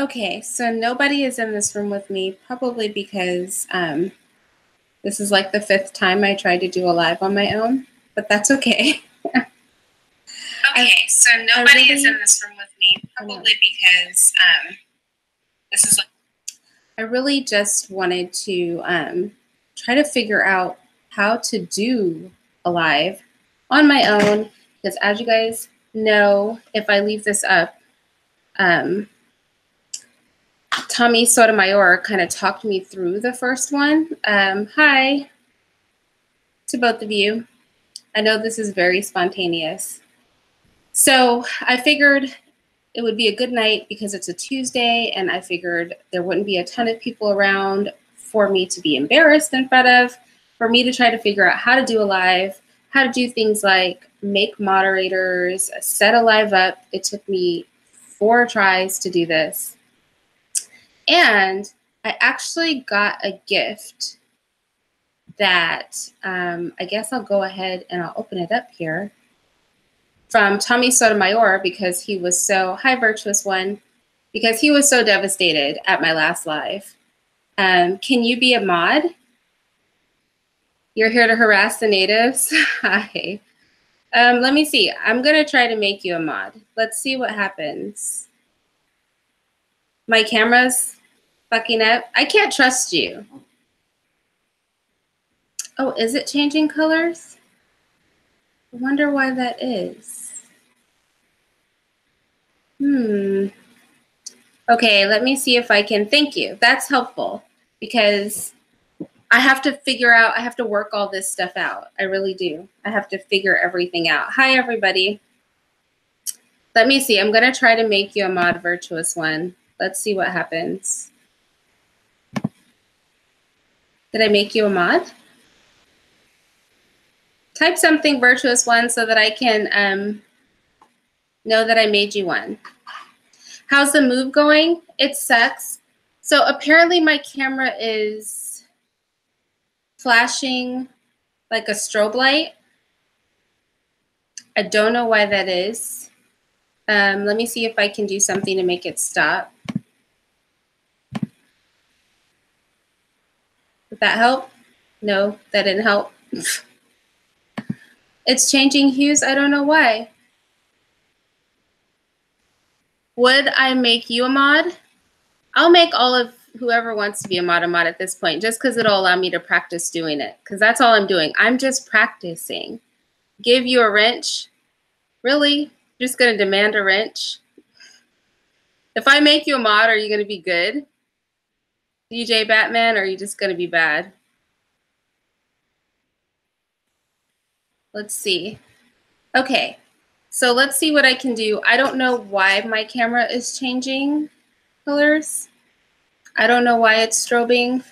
Okay, so nobody is in this room with me, probably because this is like the 5th time I tried to do a live on my own, but that's okay. Okay, so nobody is in this room with me, probably because this is like... I really just wanted to try to figure out how to do a live on my own, because as you guys know, if I leave this up, Tommy Sotomayor kind of talked me through the first one. Hi to both of you. I know this is very spontaneous. So I figured it would be a good night because it's a Tuesday, and I figured there wouldn't be a ton of people around for me to be embarrassed in front of, for me to try to figure out how to do a live, how to do things like make moderators, set a live up. It took me 4 tries to do this. And I actually got a gift that I guess I'll go ahead and I'll open it up here, from Tommy Sotomayor, because he was so, hi Virtuous One, because he was so devastated at my last live. Can you be a mod? You're here to harass the natives? Hi. Let me see. I'm going to try to make you a mod. Let's see what happens. My camera's fucking up. I can't trust you. Oh, is it changing colors? I wonder why that is. Okay, let me see if I can, thank you. That's helpful because I have to figure out, I have to work all this stuff out. I really do. I have to figure everything out. Hi, everybody. Let me see. I'm going to try to make you a mod, Virtuous One. Let's see what happens. Did I make you a mod? Type something, Virtuous One, so that I can know that I made you one. How's the move going? It sucks. So apparently my camera is flashing like a strobe light. I don't know why that is. Let me see if I can do something to make it stop. Did that help? No, that didn't help. It's changing hues. I don't know why. Would I make you a mod? I'll make all of whoever wants to be a mod at this point, just because it'll allow me to practice doing it, because that's all I'm doing. I'm just practicing. Give you a wrench? Really? Just going to demand a wrench? If I make you a mod, are you going to be good? DJ Batman, or are you just going to be bad? Let's see. Okay, so let's see what I can do. I don't know why my camera is changing colors. I don't know why it's strobing.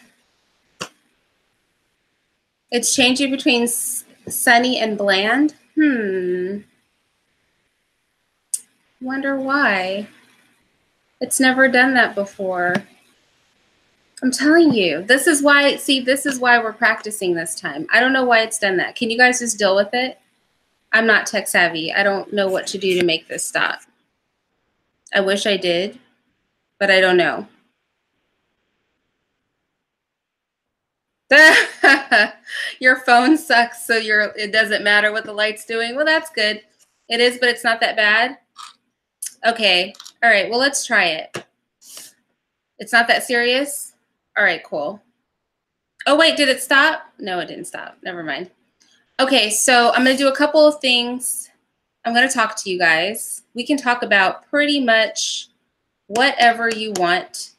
It's changing between sunny and bland. Wonder why. It's never done that before. I'm telling you, this is why, see, this is why we're practicing this time. I don't know why it's done that. Can you guys just deal with it? I'm not tech savvy. I don't know what to do to make this stop. I wish I did, but I don't know. Your phone sucks, so it doesn't matter what the light's doing. Well, that's good. It is, but it's not that bad. Okay. All right. Well, let's try it. It's not that serious? All right, cool. Oh, wait, did it stop? No, it didn't stop. Never mind. Okay, so I'm going to do a couple of things. I'm going to talk to you guys. We can talk about pretty much whatever you want.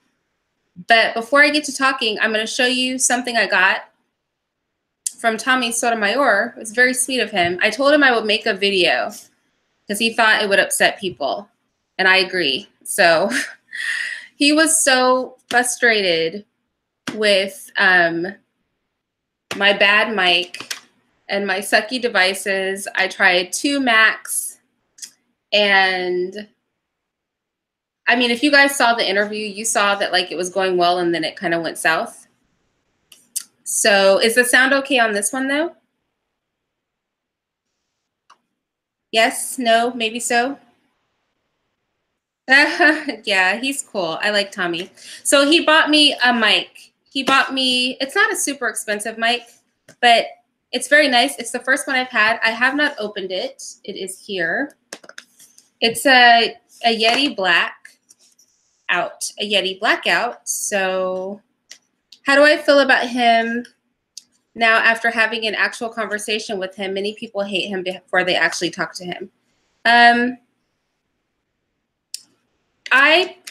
But before I get to talking, I'm going to show you something I got from Tommy Sotomayor. It was very sweet of him. I told him I would make a video because he thought it would upset people. And I agree. So he was so frustrated with my bad mic and my sucky devices. I tried 2 Macs, and I mean, if you guys saw the interview, you saw that like it was going well and then it kind of went south. So is the sound okay on this one though? Yes, no, maybe so. Yeah, he's cool. I like Tommy. So he bought me a mic. He bought me, it's not a super expensive mic, but it's very nice. It's the first one I've had. I have not opened it. It is here. It's a Yeti a Yeti Blackout. So how do I feel about him now after having an actual conversation with him? Many people hate him before they actually talk to him.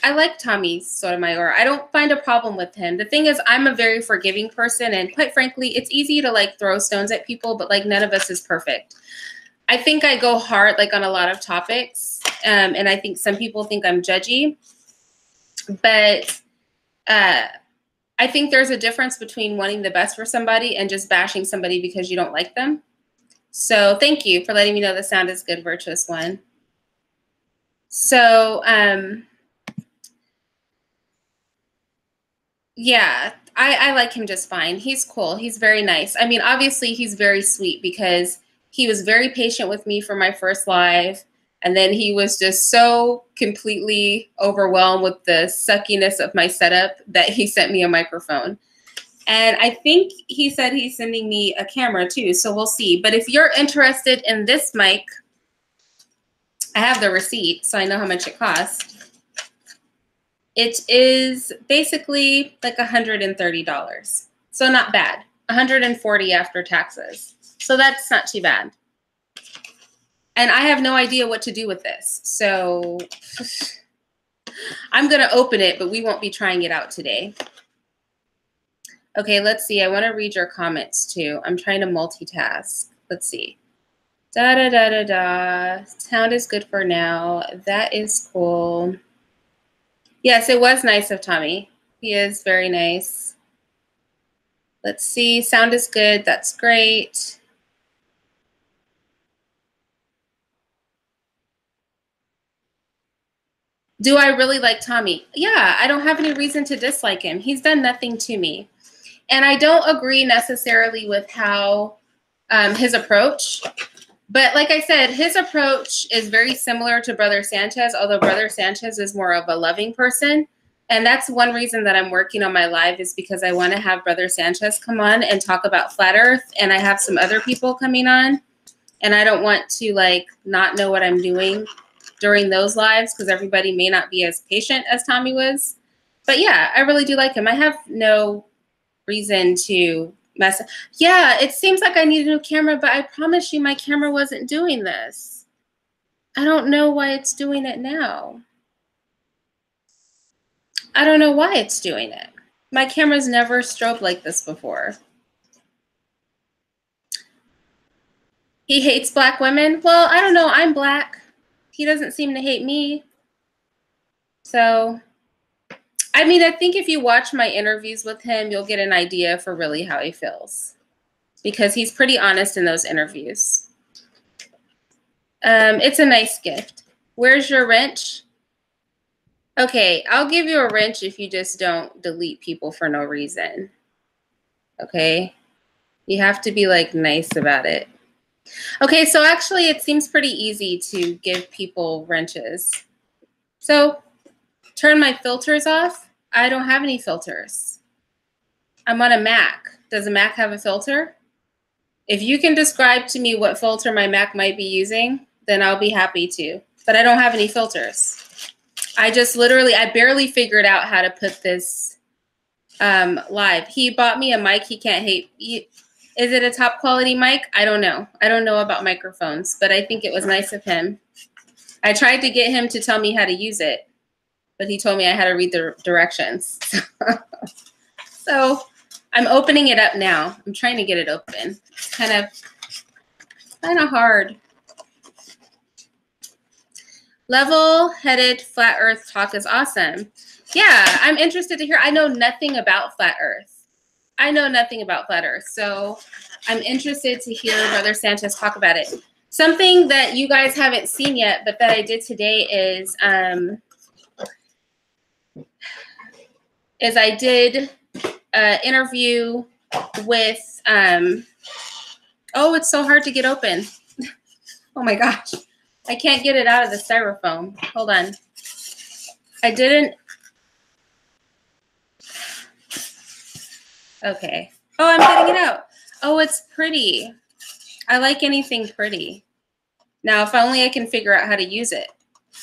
I like Tommy Sotomayor. I don't find a problem with him. The thing is, I'm a very forgiving person, and quite frankly, it's easy to like throw stones at people, but like none of us is perfect. I think I go hard like on a lot of topics, and I think some people think I'm judgy, but I think there's a difference between wanting the best for somebody and just bashing somebody because you don't like them. So thank you for letting me know the sound is good, Virtuous One. So, yeah, I like him just fine. He's cool. He's very nice. I mean, obviously, he's very sweet because he was very patient with me for my first live. And then he was just so completely overwhelmed with the suckiness of my setup that he sent me a microphone. And I think he said he's sending me a camera too. So we'll see. But if you're interested in this mic, I have the receipt, so I know how much it costs. It is basically like $130. So not bad. $140 after taxes. So that's not too bad. And I have no idea what to do with this. So I'm going to open it, but we won't be trying it out today. Okay, let's see. I want to read your comments too. I'm trying to multitask. Let's see. Da da da da da. Sound is good for now. That is cool. Yes, it was nice of Tommy. He is very nice. Let's see. Sound is good. That's great. Do I really like Tommy? Yeah, I don't have any reason to dislike him. He's done nothing to me. And I don't agree necessarily with how his approach. But like I said, his approach is very similar to Brother Sanchez, although Brother Sanchez is more of a loving person. And that's one reason that I'm working on my live is because I want to have Brother Sanchez come on and talk about Flat Earth. And I have some other people coming on. And I don't want to like not know what I'm doing during those lives because everybody may not be as patient as Tommy was. But yeah, I really do like him. I have no reason to mess up. Yeah, it seems like I need a new camera, but I promise you my camera wasn't doing this. I don't know why it's doing it now. I don't know why it's doing it. My camera's never strobed like this before. He hates black women. Well, I don't know. I'm black. He doesn't seem to hate me. So, I mean, I think if you watch my interviews with him, you'll get an idea for really how he feels. Because he's pretty honest in those interviews. It's a nice gift. Where's your wrench? Okay, I'll give you a wrench if you just don't delete people for no reason. Okay? You have to be like nice about it. Okay, so actually it seems pretty easy to give people wrenches. So turn my filters off. I don't have any filters. I'm on a Mac. Does a Mac have a filter? If you can describe to me what filter my Mac might be using, then I'll be happy to. But I don't have any filters. I just literally, I barely figured out how to put this live. He bought me a mic he can't hate. Is it a top quality mic? I don't know. I don't know about microphones, but I think it was nice of him. I tried to get him to tell me how to use it, but he told me I had to read the directions. So I'm opening it up now. I'm trying to get it open. It's kind of hard. Level-headed flat earth talk is awesome. Yeah, I'm interested to hear. I know nothing about flat earth. I know nothing about flat earth, so I'm interested to hear Brother Sanchez talk about it. Something that you guys haven't seen yet, but that I did today is I did an interview with, oh, it's so hard to get open. Oh my gosh. I can't get it out of the styrofoam. Hold on. I didn't. Okay. Oh, I'm getting it out. Oh, it's pretty. I like anything pretty. Now, if only I can figure out how to use it.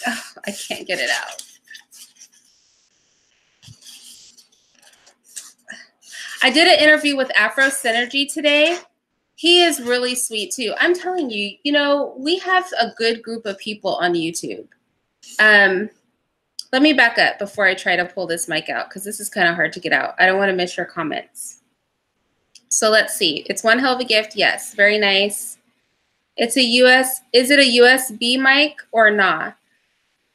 Oh, I can't get it out. I did an interview with Afro Synergy today. He is really sweet too. I'm telling you, you know, we have a good group of people on YouTube. Let me back up before I try to pull this mic out because this is kind of hard to get out. I don't want to miss your comments. So let's see. It's one hell of a gift. Yes, very nice. It's a is it a USB mic or not?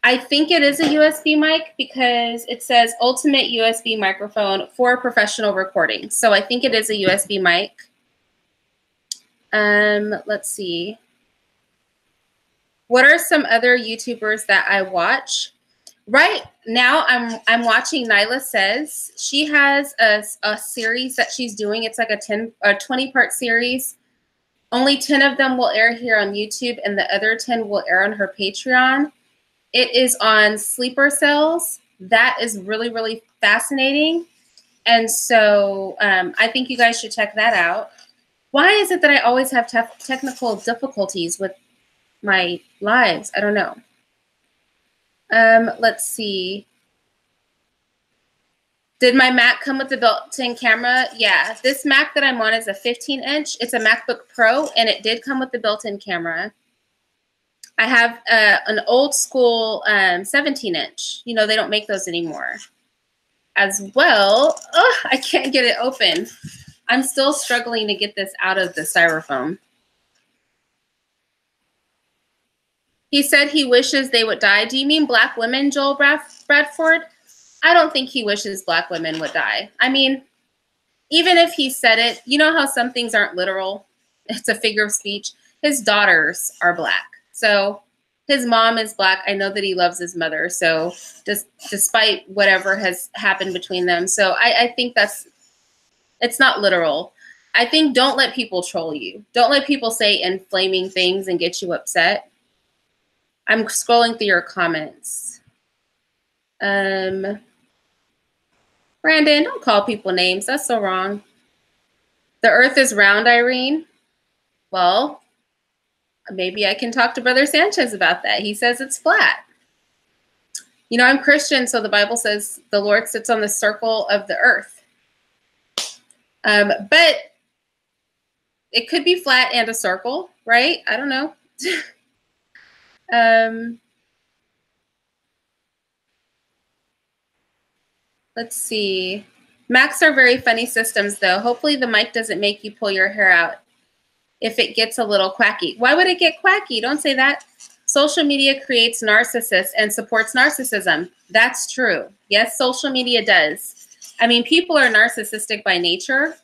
I think it is a USB mic because it says ultimate USB microphone for professional recording. So I think it is a USB mic. Let's see. What are some other YouTubers that I watch? Right now, I'm watching Nyla Says. She has a series that she's doing. It's like a 20-part series. Only 10 of them will air here on YouTube, and the other 10 will air on her Patreon. It is on sleeper cells. That is really, really fascinating. And so I think you guys should check that out. Why is it that I always have technical difficulties with my lives? I don't know. Let's see. Did my Mac come with the built-in camera? Yeah, this Mac that I'm on is a 15-inch. It's a MacBook Pro, and it did come with the built-in camera. I have an old school 17-inch. You know, they don't make those anymore. As well, oh, I can't get it open. I'm still struggling to get this out of the styrofoam. He said he wishes they would die. Do you mean black women, Joel Bradford? I don't think he wishes black women would die. I mean, even if he said it, you know how some things aren't literal? It's a figure of speech. His daughters are black. So his mom is black. I know that he loves his mother. So just despite whatever has happened between them. So I think it's not literal. I think don't let people troll you. Don't let people say inflaming things and get you upset. I'm scrolling through your comments. Brandon, don't call people names. That's so wrong. The earth is round, Irene. Well, maybe I can talk to Brother Sanchez about that. He says it's flat. You know, I'm Christian, so the Bible says the Lord sits on the circle of the earth. But it could be flat and a circle, right? I don't know. Let's see. Macs are very funny systems, though. Hopefully the mic doesn't make you pull your hair out if it gets a little quacky. Why would it get quacky? Don't say that. Social media creates narcissists and supports narcissism. That's true. Yes, social media does. I mean, people are narcissistic by nature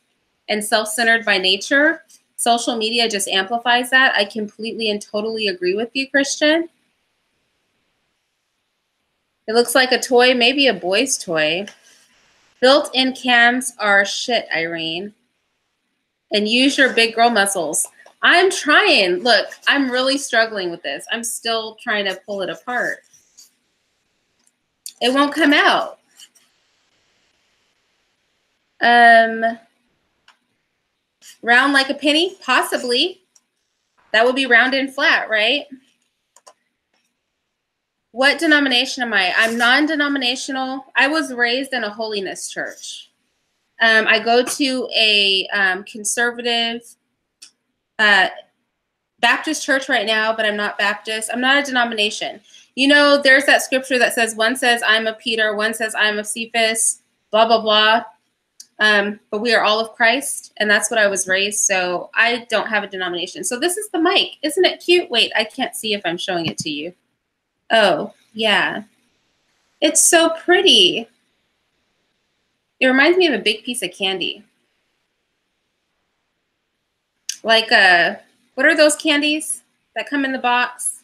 and self-centered by nature. Social media just amplifies that. I completely and totally agree with you, Christian. It looks like a toy, maybe a boy's toy. Built-in cams are shit, Irene. And use your big girl muscles. I'm trying. Look, I'm really struggling with this. I'm still trying to pull it apart. It won't come out. Round like a penny? Possibly. That would be round and flat, right? What denomination am I? I'm non-denominational. I was raised in a holiness church. I go to a conservative Baptist church right now, but I'm not Baptist. I'm not a denomination. You know, there's that scripture that says, one says I'm of Peter, one says I'm of Cephas, blah, blah, blah. But we are all of Christ, and that's what I was raised. So I don't have a denomination. So this is the mic. Isn't it cute? Wait, I can't see if I'm showing it to you. Oh, yeah. It's so pretty. It reminds me of a big piece of candy. Like, what are those candies that come in the box?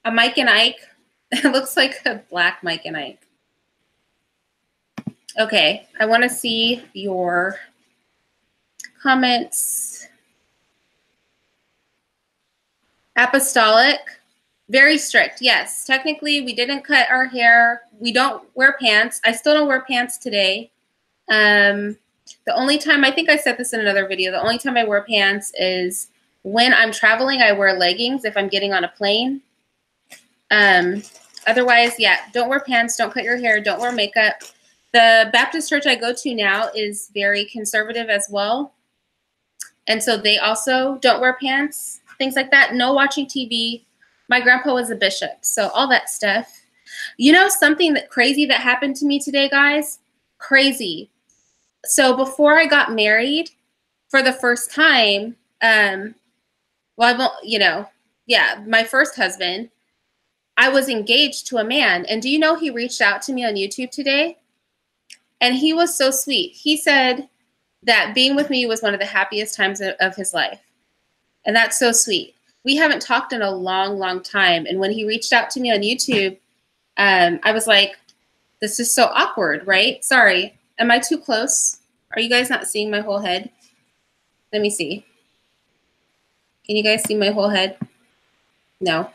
A Mike and Ike. It looks like a black Mike and Ike. Okay, I want to see your comments. Apostolic. Very strict, yes. Technically, we didn't cut our hair. We don't wear pants. I still don't wear pants today. The only time, I think I said this in another video, the only time I wear pants is when I'm traveling. I wear leggings if I'm getting on a plane. Otherwise, yeah, don't wear pants, don't cut your hair, don't wear makeup. The Baptist church I go to now is very conservative as well. And so they also don't wear pants, things like that. No watching TV. My grandpa was a bishop, so all that stuff. You know something that crazy that happened to me today, guys? Crazy. So before I got married for the first time, my first husband, I was engaged to a man. And do you know he reached out to me on YouTube today? And he was so sweet. He said that being with me was one of the happiest times of his life. And that's so sweet. We haven't talked in a long, long time. And when he reached out to me on YouTube, I was like, this is so awkward, right? Sorry. Am I too close? Are you guys not seeing my whole head? Let me see. Can you guys see my whole head? No.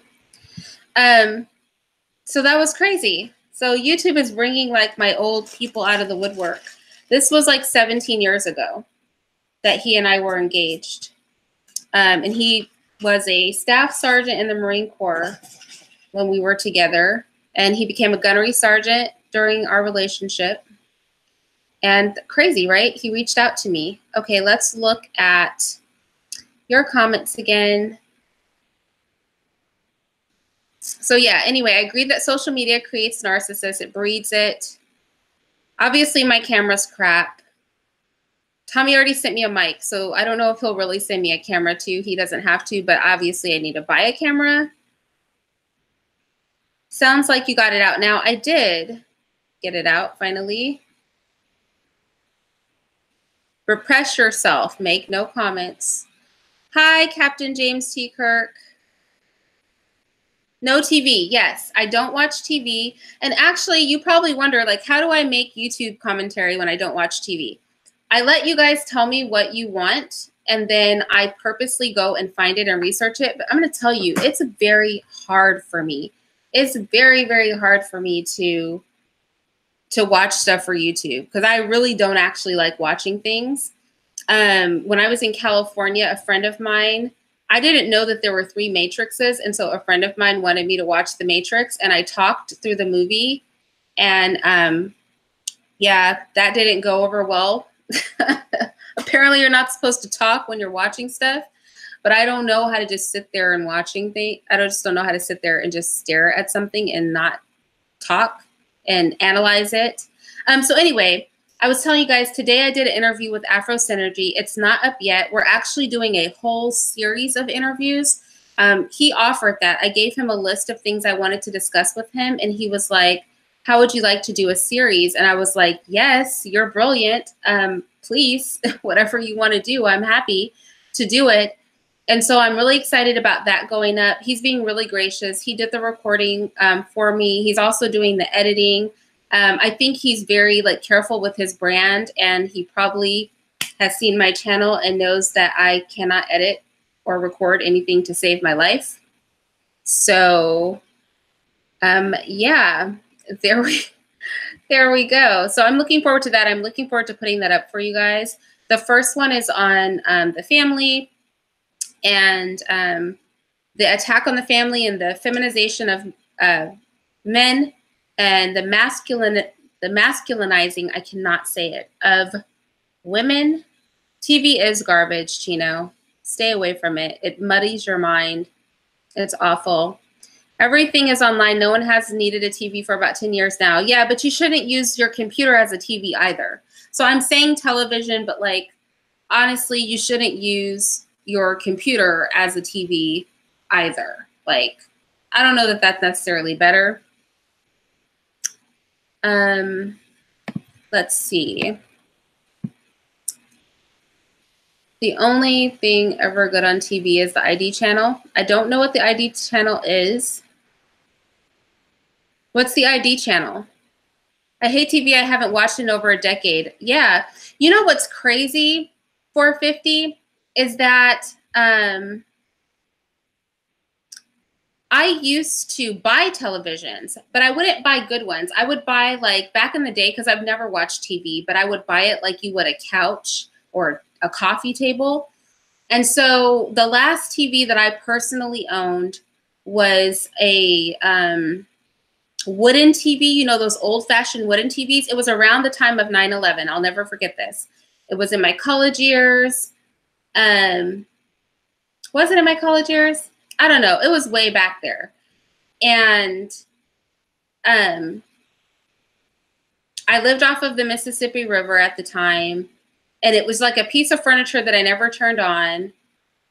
So that was crazy. So YouTube is bringing like my old people out of the woodwork. This was like 17 years ago that he and I were engaged. And he was a staff sergeant in the Marine Corps when we were together. And he became a gunnery sergeant during our relationship. And crazy, right? He reached out to me. Okay, let's look at your comments again. So yeah, anyway, I agree that social media creates narcissists. It breeds it. Obviously, my camera's crap. Tommy already sent me a mic, so I don't know if he'll really send me a camera too. He doesn't have to, but obviously I need to buy a camera. Sounds like you got it out now. I did get it out finally. Repress yourself. Make no comments. Hi, Captain James T. Kirk. No TV. Yes, I don't watch TV. And actually, you probably wonder, like, how do I make YouTube commentary when I don't watch TV? I let you guys tell me what you want, and then I purposely go and find it and research it. But I'm going to tell you, it's very hard for me. It's very, very hard for me to watch stuff for YouTube because I really don't actually like watching things. When I was in California, a friend of mine, I didn't know that there were 3 Matrixes, and so a friend of mine wanted me to watch The Matrix, and I talked through the movie, and yeah, that didn't go over well. Apparently, you're not supposed to talk when you're watching stuff, but I don't know how to just sit there and watching things. Just don't know how to sit there and just stare at something and not talk and analyze it. So anyway, I was telling you guys today I did an interview with Afro Synergy. It's not up yet. We're actually doing a whole series of interviews. He offered that. I gave him a list of things I wanted to discuss with him, and he was like, how would you like to do a series? And I was like, yes, you're brilliant. Please, whatever you want to do, I'm happy to do it. And so I'm really excited about that going up. He's being really gracious. He did the recording for me. He's also doing the editing. I think he's very careful with his brand, and he probably has seen my channel and knows that I cannot edit or record anything to save my life. So yeah, there we go. So I'm looking forward to that. I'm looking forward to putting that up for you guys. The first one is on the family and the attack on the family and the feminization of men and the masculinizing, I cannot say it, of women. TV is garbage, Chino. Stay away from it. It muddies your mind. It's awful. Everything is online. No one has needed a TV for about 10 years now. Yeah, but you shouldn't use your computer as a TV either. So I'm saying television, but honestly, you shouldn't use your computer as a TV either. I don't know that that's necessarily better. Let's see. The only thing ever good on TV is the ID channel. I don't know what the ID channel is. What's the ID channel? I hate TV. I haven't watched in over a decade. Yeah. You know what's crazy, 450, is that I used to buy televisions, but I wouldn't buy good ones. I would buy, like, back in the day, because I've never watched TV, but I would buy it like you would a couch or a coffee table. And so the last TV that I personally owned was a wooden TV, you know, those old-fashioned wooden TVs. It was around the time of 9/11. I'll never forget this. It was in my college years. Was it in my college years? I don't know. It was way back there. And I lived off of the Mississippi River at the time. And it was like a piece of furniture that I never turned on.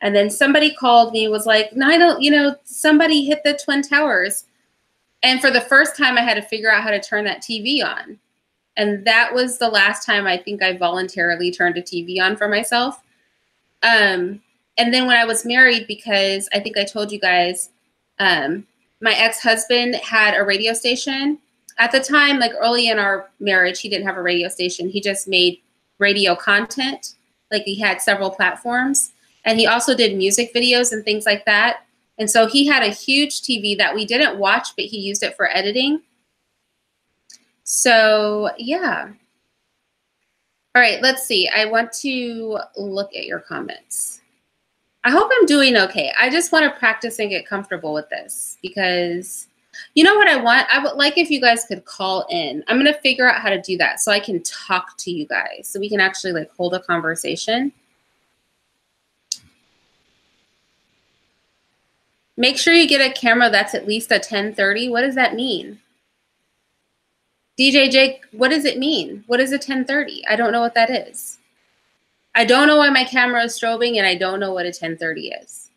And then somebody called me, was like, no, you know, somebody hit the Twin Towers. And for the first time, I had to figure out how to turn that TV on. And that was the last time I think I voluntarily turned a TV on for myself. And then when I was married, because I think I told you guys, my ex-husband had a radio station. At the time, like early in our marriage, he didn't have a radio station. He just made radio content. Like he had several platforms. And he also did music videos and things like that. And so he had a huge TV that we didn't watch, but he used it for editing. So, yeah. All right, let's see. I want to look at your comments. I hope I'm doing okay. I just want to practice and get comfortable with this because you know what I want? I would like if you guys could call in. I'm going to figure out how to do that so I can talk to you guys so we can actually like hold a conversation. Make sure you get a camera that's at least a 1030. What does that mean? DJ Jake, what does it mean? What is a 1030? I don't know what that is. I don't know why my camera is strobing, and I don't know what a 1030 is.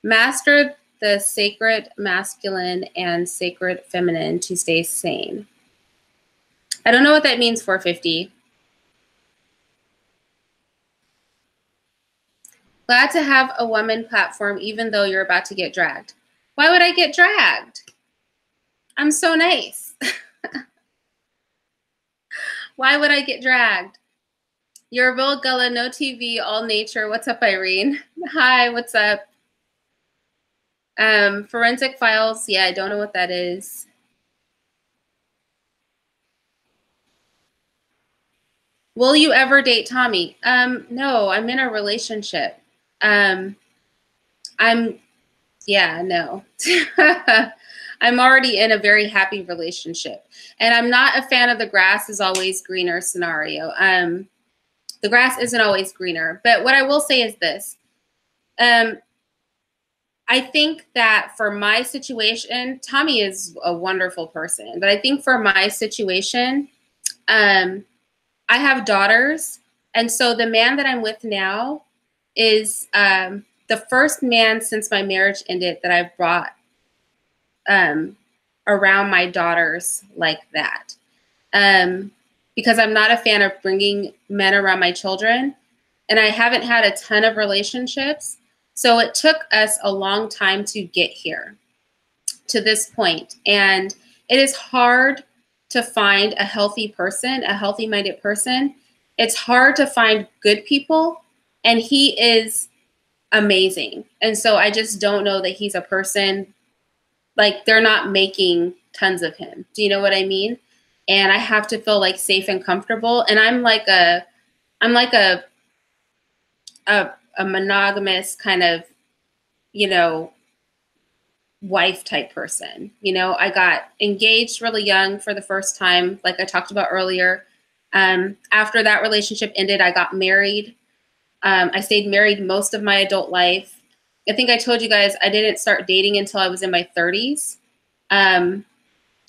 Master the sacred masculine and sacred feminine to stay sane. I don't know what that means, 450. Glad to have a woman platform, even though you're about to get dragged. Why would I get dragged? I'm so nice. Why would I get dragged? You're a real Gullah, no TV, all nature. What's up, Irene? Hi, what's up? Forensic files. Yeah, I don't know what that is. Will you ever date Tommy? No, I'm in a relationship. Yeah, no. I'm already in a very happy relationship. And I'm not a fan of the grass is always greener scenario. The grass isn't always greener. But what I will say is this. I think that for my situation, Tommy is a wonderful person. But I think for my situation, I have daughters. And so the man that I'm with now is the first man since my marriage ended that I've brought around my daughters like that. Because I'm not a fan of bringing men around my children. And I haven't had a ton of relationships. So it took us a long time to get here to this point. And it is hard to find a healthy person, a healthy-minded person. It's hard to find good people. And he is amazing. And so I just don't know that he's a person, like they're not making tons of him. Do you know what I mean? And I have to feel like safe and comfortable. And I'm like a monogamous kind of, you know, wife type person. You know, I got engaged really young for the first time, like I talked about earlier. After that relationship ended, I got married. I stayed married most of my adult life. I think I told you guys I didn't start dating until I was in my 30s.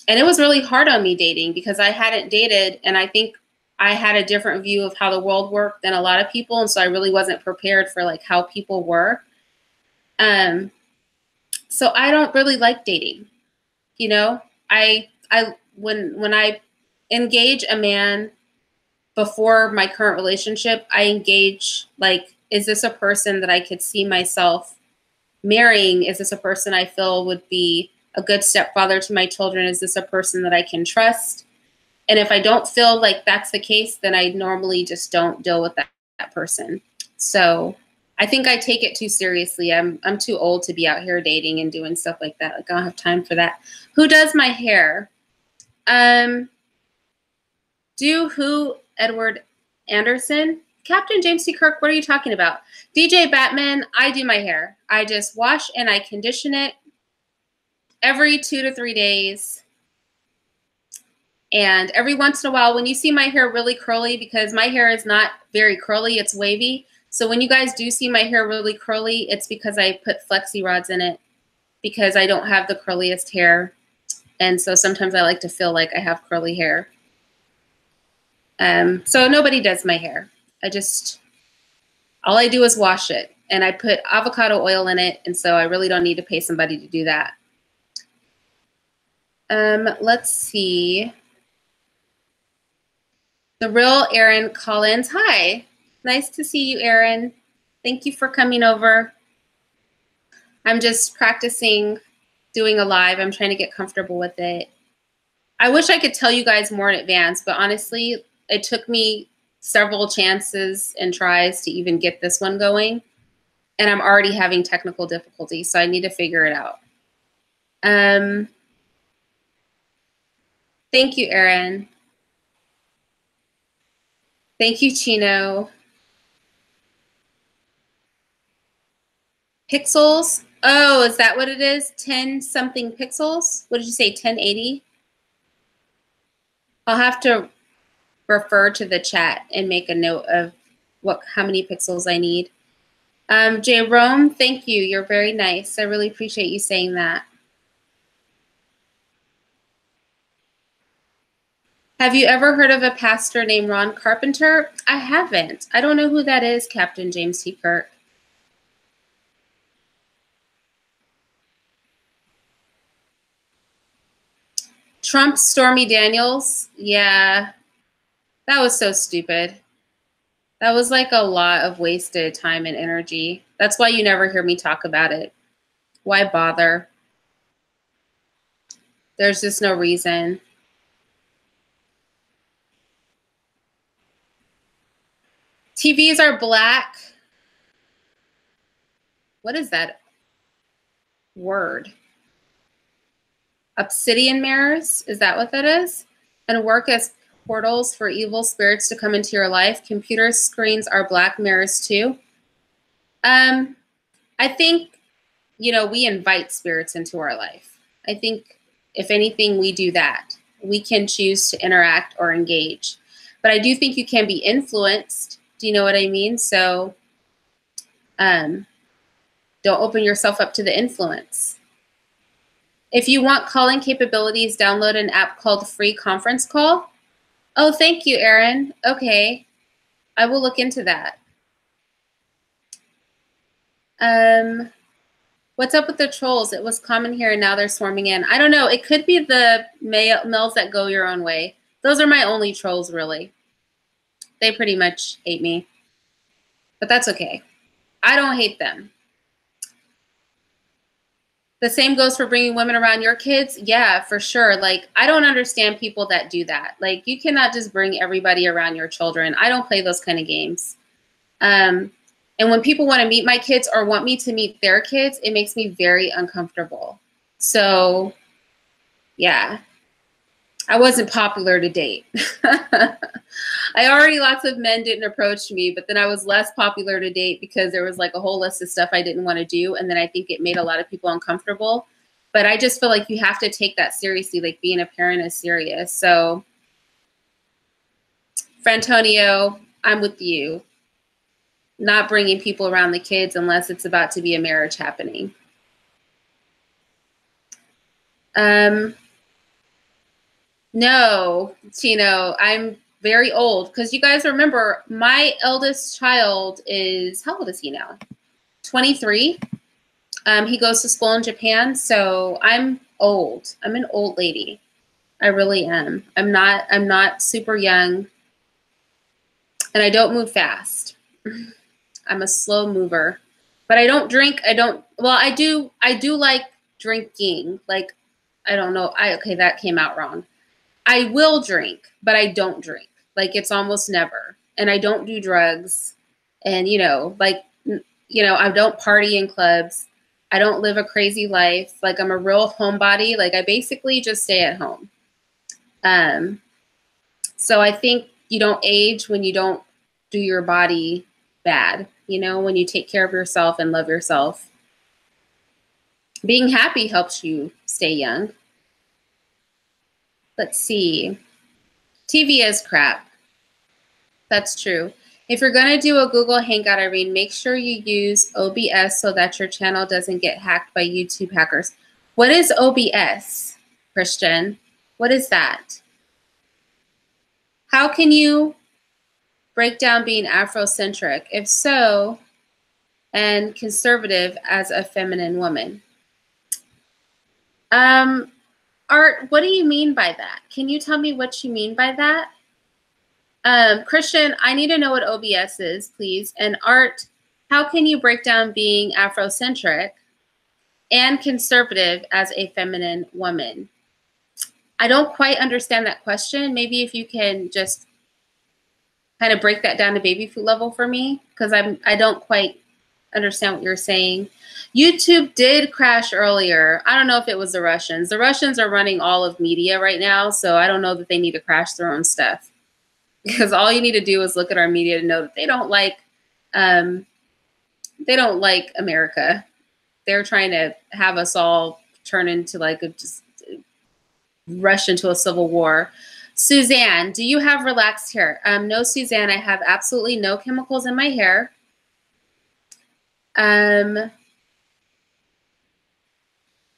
And it was really hard on me dating because I hadn't dated, and I think I had a different view of how the world worked than a lot of people, and so I really wasn't prepared for like how people were. So I don't really like dating. You know, when I engage a man before my current relationship, I engage like, is this a person that I could see myself marrying? Is this a person I feel would be a good stepfather to my children? Is this a person that I can trust? And if I don't feel like that's the case, then I normally just don't deal with that person. So I think I take it too seriously. I'm too old to be out here dating and doing stuff like that. Like I don't have time for that. Who does my hair? Edward Anderson? Captain James T. Kirk, what are you talking about? DJ Batman, I do my hair. I just wash and I condition it every 2 to 3 days. And every once in a while, when you see my hair really curly, because my hair is not very curly, it's wavy. So when you guys do see my hair really curly, it's because I put flexi rods in it because I don't have the curliest hair. And so sometimes I like to feel like I have curly hair. So nobody does my hair. All I do is wash it. And I put avocado oil in it. And so I really don't need to pay somebody to do that. Let's see. The real Aaron Collins. Hi. Nice to see you, Aaron. Thank you for coming over. I'm just practicing doing a live. I'm trying to get comfortable with it. I wish I could tell you guys more in advance, but honestly, it took me several chances and tries to even get this one going. And I'm already having technical difficulties, so I need to figure it out. Thank you, Aaron. Thank you, Chino. Pixels? Oh, is that what it is? 10 something pixels? What did you say, 1080? I'll have to refer to the chat and make a note of how many pixels I need. Jerome, thank you. You're very nice. I really appreciate you saying that. Have you ever heard of a pastor named Ron Carpenter? I haven't. I don't know who that is, Captain James T. Kirk. Trump Stormy Daniels? Yeah, that was so stupid. That was like a lot of wasted time and energy. That's why you never hear me talk about it. Why bother? There's just no reason. TVs are black. What is that word? Obsidian mirrors? Is that what that is? And work as portals for evil spirits to come into your life. Computer screens are black mirrors too. I think, we invite spirits into our life. I think if anything, we do that. We can choose to interact or engage. But I do think you can be influenced. Do you know what I mean? So don't open yourself up to the influence. If you want calling capabilities, download an app called Free Conference Call. Oh, thank you, Aaron. Okay. I will look into that. What's up with the trolls? It was common here and now they're swarming in. I don't know. It could be the males that go your own way. Those are my only trolls, really. They pretty much hate me. But that's okay. I don't hate them. The same goes for bringing women around your kids. Yeah, for sure. Like, I don't understand people that do that. Like, you cannot just bring everybody around your children. I don't play those kind of games. And when people want to meet my kids or want me to meet their kids, it makes me very uncomfortable. So, yeah, I wasn't popular to date. Lots of men didn't approach me, but then I was less popular to date because there was like a whole list of stuff I didn't want to do. And then I think it made a lot of people uncomfortable. But I just feel like you have to take that seriously. Like being a parent is serious. So, Frantonio, I'm with you. Not bringing people around the kids unless it's about to be a marriage happening. No, Tino, I'm very old because you guys remember my eldest child is, how old is he now? 23. He goes to school in Japan, so I'm old. I'm an old lady. I really am. I'm not super young, and I don't move fast. I'm a slow mover, but I don't drink. I do like drinking. Like, I don't know. Okay, that came out wrong. I will drink, but I don't drink. Like, it's almost never. And I don't do drugs. And, you know, I don't party in clubs. I don't live a crazy life. Like, I'm a real homebody. Like, I basically just stay at home. So I think you don't age when you don't do your body bad, you know, when you take care of yourself and love yourself. Being happy helps you stay young. Let's see. TV is crap. That's true. If you're going to do a Google Hangout, Irene, make sure you use OBS so that your channel doesn't get hacked by YouTube hackers. What is OBS, Christian? What is that? How can you break down being Afrocentric? If so, and conservative as a feminine woman. Art, what do you mean by that? Can you tell me what you mean by that? Christian, I need to know what OBS is, please. And Art, how can you break down being Afrocentric and conservative as a feminine woman? I don't quite understand that question. Maybe if you can just kind of break that down to baby food level for me, because I don't quite understand what you're saying. YouTube did crash earlier. I don't know if it was the Russians. The Russians are running all of media right now, so I don't know that they need to crash their own stuff. Because all you need to do is look at our media to know that they don't like America. They're trying to have us all turn into like just rush into a civil war. Suzanne, do you have relaxed hair? No, Suzanne, I have absolutely no chemicals in my hair.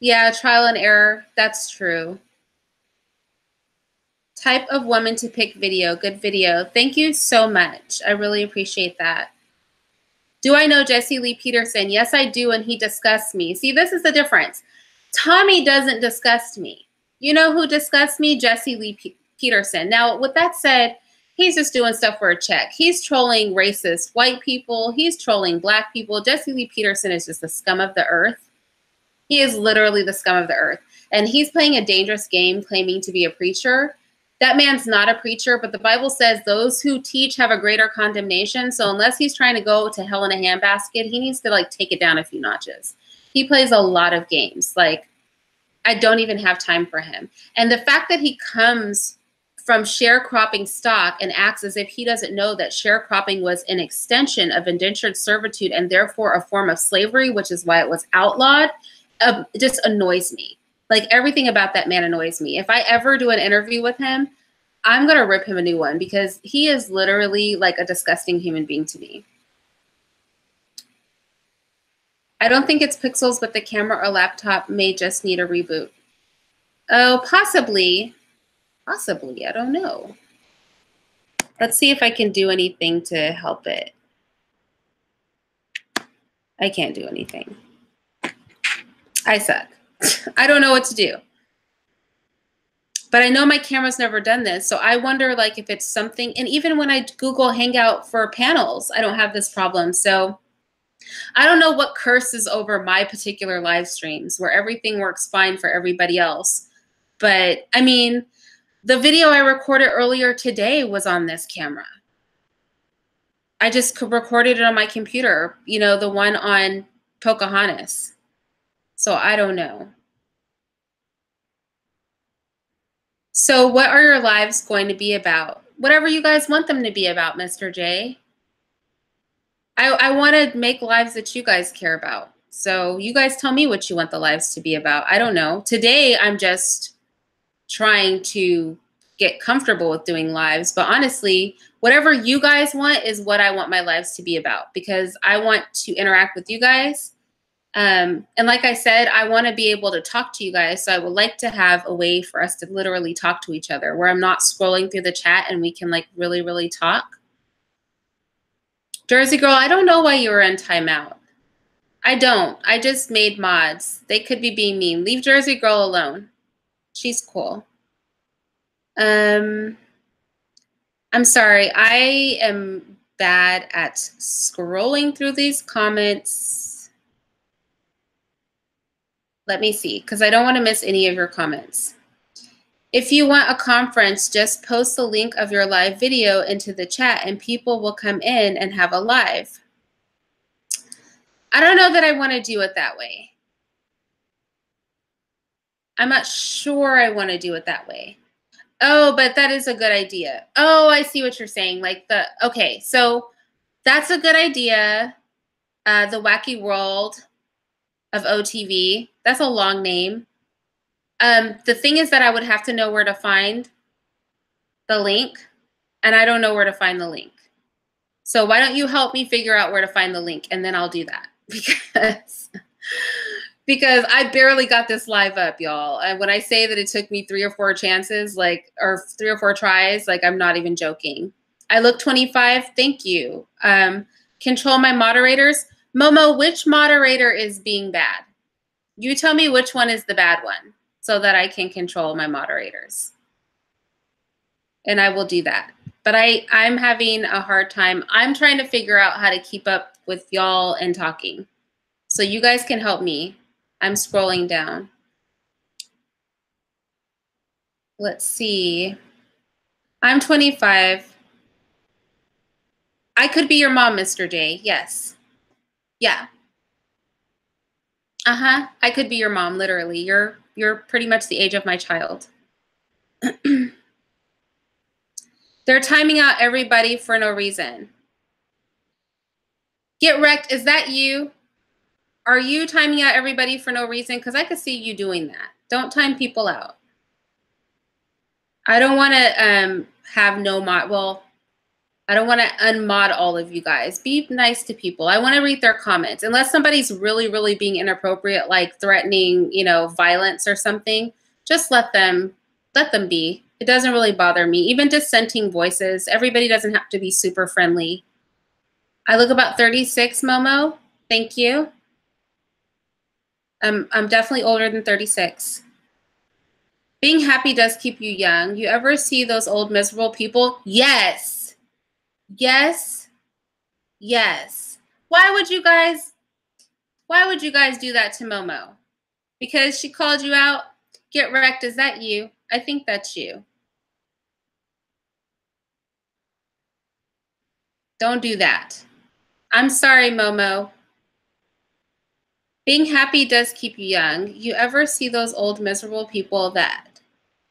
Yeah, trial and error. That's true. Type of woman to pick video. Good video. Thank you so much. I really appreciate that. Do I know Jesse Lee Peterson? Yes, I do, and he disgusts me. See, this is the difference. Tommy doesn't disgust me. You know who disgusts me? Jesse Lee Peterson. Now, with that said, he's just doing stuff for a check. He's trolling racist white people. He's trolling black people. Jesse Lee Peterson is just the scum of the earth. He is literally the scum of the earth. And he's playing a dangerous game claiming to be a preacher. That man's not a preacher, but the Bible says those who teach have a greater condemnation. So unless he's trying to go to hell in a handbasket, he needs to like take it down a few notches. He plays a lot of games. Like, I don't even have time for him. And the fact that he comes from sharecropping stock and acts as if he doesn't know that sharecropping was an extension of indentured servitude and therefore a form of slavery, which is why it was outlawed, just annoys me. Like, everything about that man annoys me. If I ever do an interview with him, I'm going to rip him a new one because he is literally like a disgusting human being to me. I don't think it's pixels, but the camera or laptop may just need a reboot. Oh, possibly. Possibly. I don't know. Let's see if I can do anything to help it. I can't do anything. I suck. I don't know what to do. But I know my camera's never done this, so I wonder like if it's something, and even when I Google Hangout for panels, I don't have this problem. So I don't know what curse is over my particular live streams where everything works fine for everybody else. But I mean, the video I recorded earlier today was on this camera. I just recorded it on my computer, you know, the one on Pocahontas. So I don't know. So what are your lives going to be about? Whatever you guys want them to be about, Mr. J. I want to make lives that you guys care about. So you guys tell me what you want the lives to be about. I don't know. Today, I'm just trying to get comfortable with doing lives. But honestly, whatever you guys want is what I want my lives to be about, because I want to interact with you guys. And like I said, I want to be able to talk to you guys. So I would like to have a way for us to literally talk to each other where I'm not scrolling through the chat and we can like really, really talk. Jersey Girl, I don't know why you were in timeout. I don't. I just made mods. They could be being mean. Leave Jersey Girl alone. She's cool. I'm sorry. I am bad at scrolling through these comments. Let me see, because I don't want to miss any of your comments. If you want a conference, just post the link of your live video into the chat and people will come in and have a live. I don't know that I want to do it that way. I'm not sure I want to do it that way. Oh, but that is a good idea. Oh, I see what you're saying. Like okay, so that's a good idea. The Wacky World of OTV. That's a long name. The thing is that I would have to know where to find the link, and I don't know where to find the link. So why don't you help me figure out where to find the link, and then I'll do that because I barely got this live up, y'all. And when I say that it took me 3 or 4 chances, or 3 or 4 tries, I'm not even joking. I look 25. Thank you. Control my moderators. Momo, which moderator is being bad? You tell me which one is the bad one so that I can control my moderators. And I will do that. But I'm having a hard time. I'm trying to figure out how to keep up with y'all and talking. So you guys can help me. I'm scrolling down. Let's see. I'm 25. I could be your mom, Mr. J. Yes. Yeah. Uh-huh. I could be your mom, literally. You're pretty much the age of my child. They're timing out everybody for no reason. Get wrecked. Is that you? Are you timing out everybody for no reason? Because I could see you doing that. Don't time people out. I don't want to have no mod. Well, I don't want to unmod all of you guys. Be nice to people. I want to read their comments. Unless somebody's really, really being inappropriate, like threatening, violence or something, just let them be. It doesn't really bother me. Even dissenting voices, everybody doesn't have to be super friendly. I look about 36, Momo. Thank you. I'm definitely older than 36. Being happy does keep you young. You ever see those old miserable people? Yes. Yes. Yes. Why would you guys do that to Momo? Because she called you out? Get wrecked. Is that you? I think that's you. Don't do that. I'm sorry, Momo. Being happy does keep you young. You ever see those old miserable people that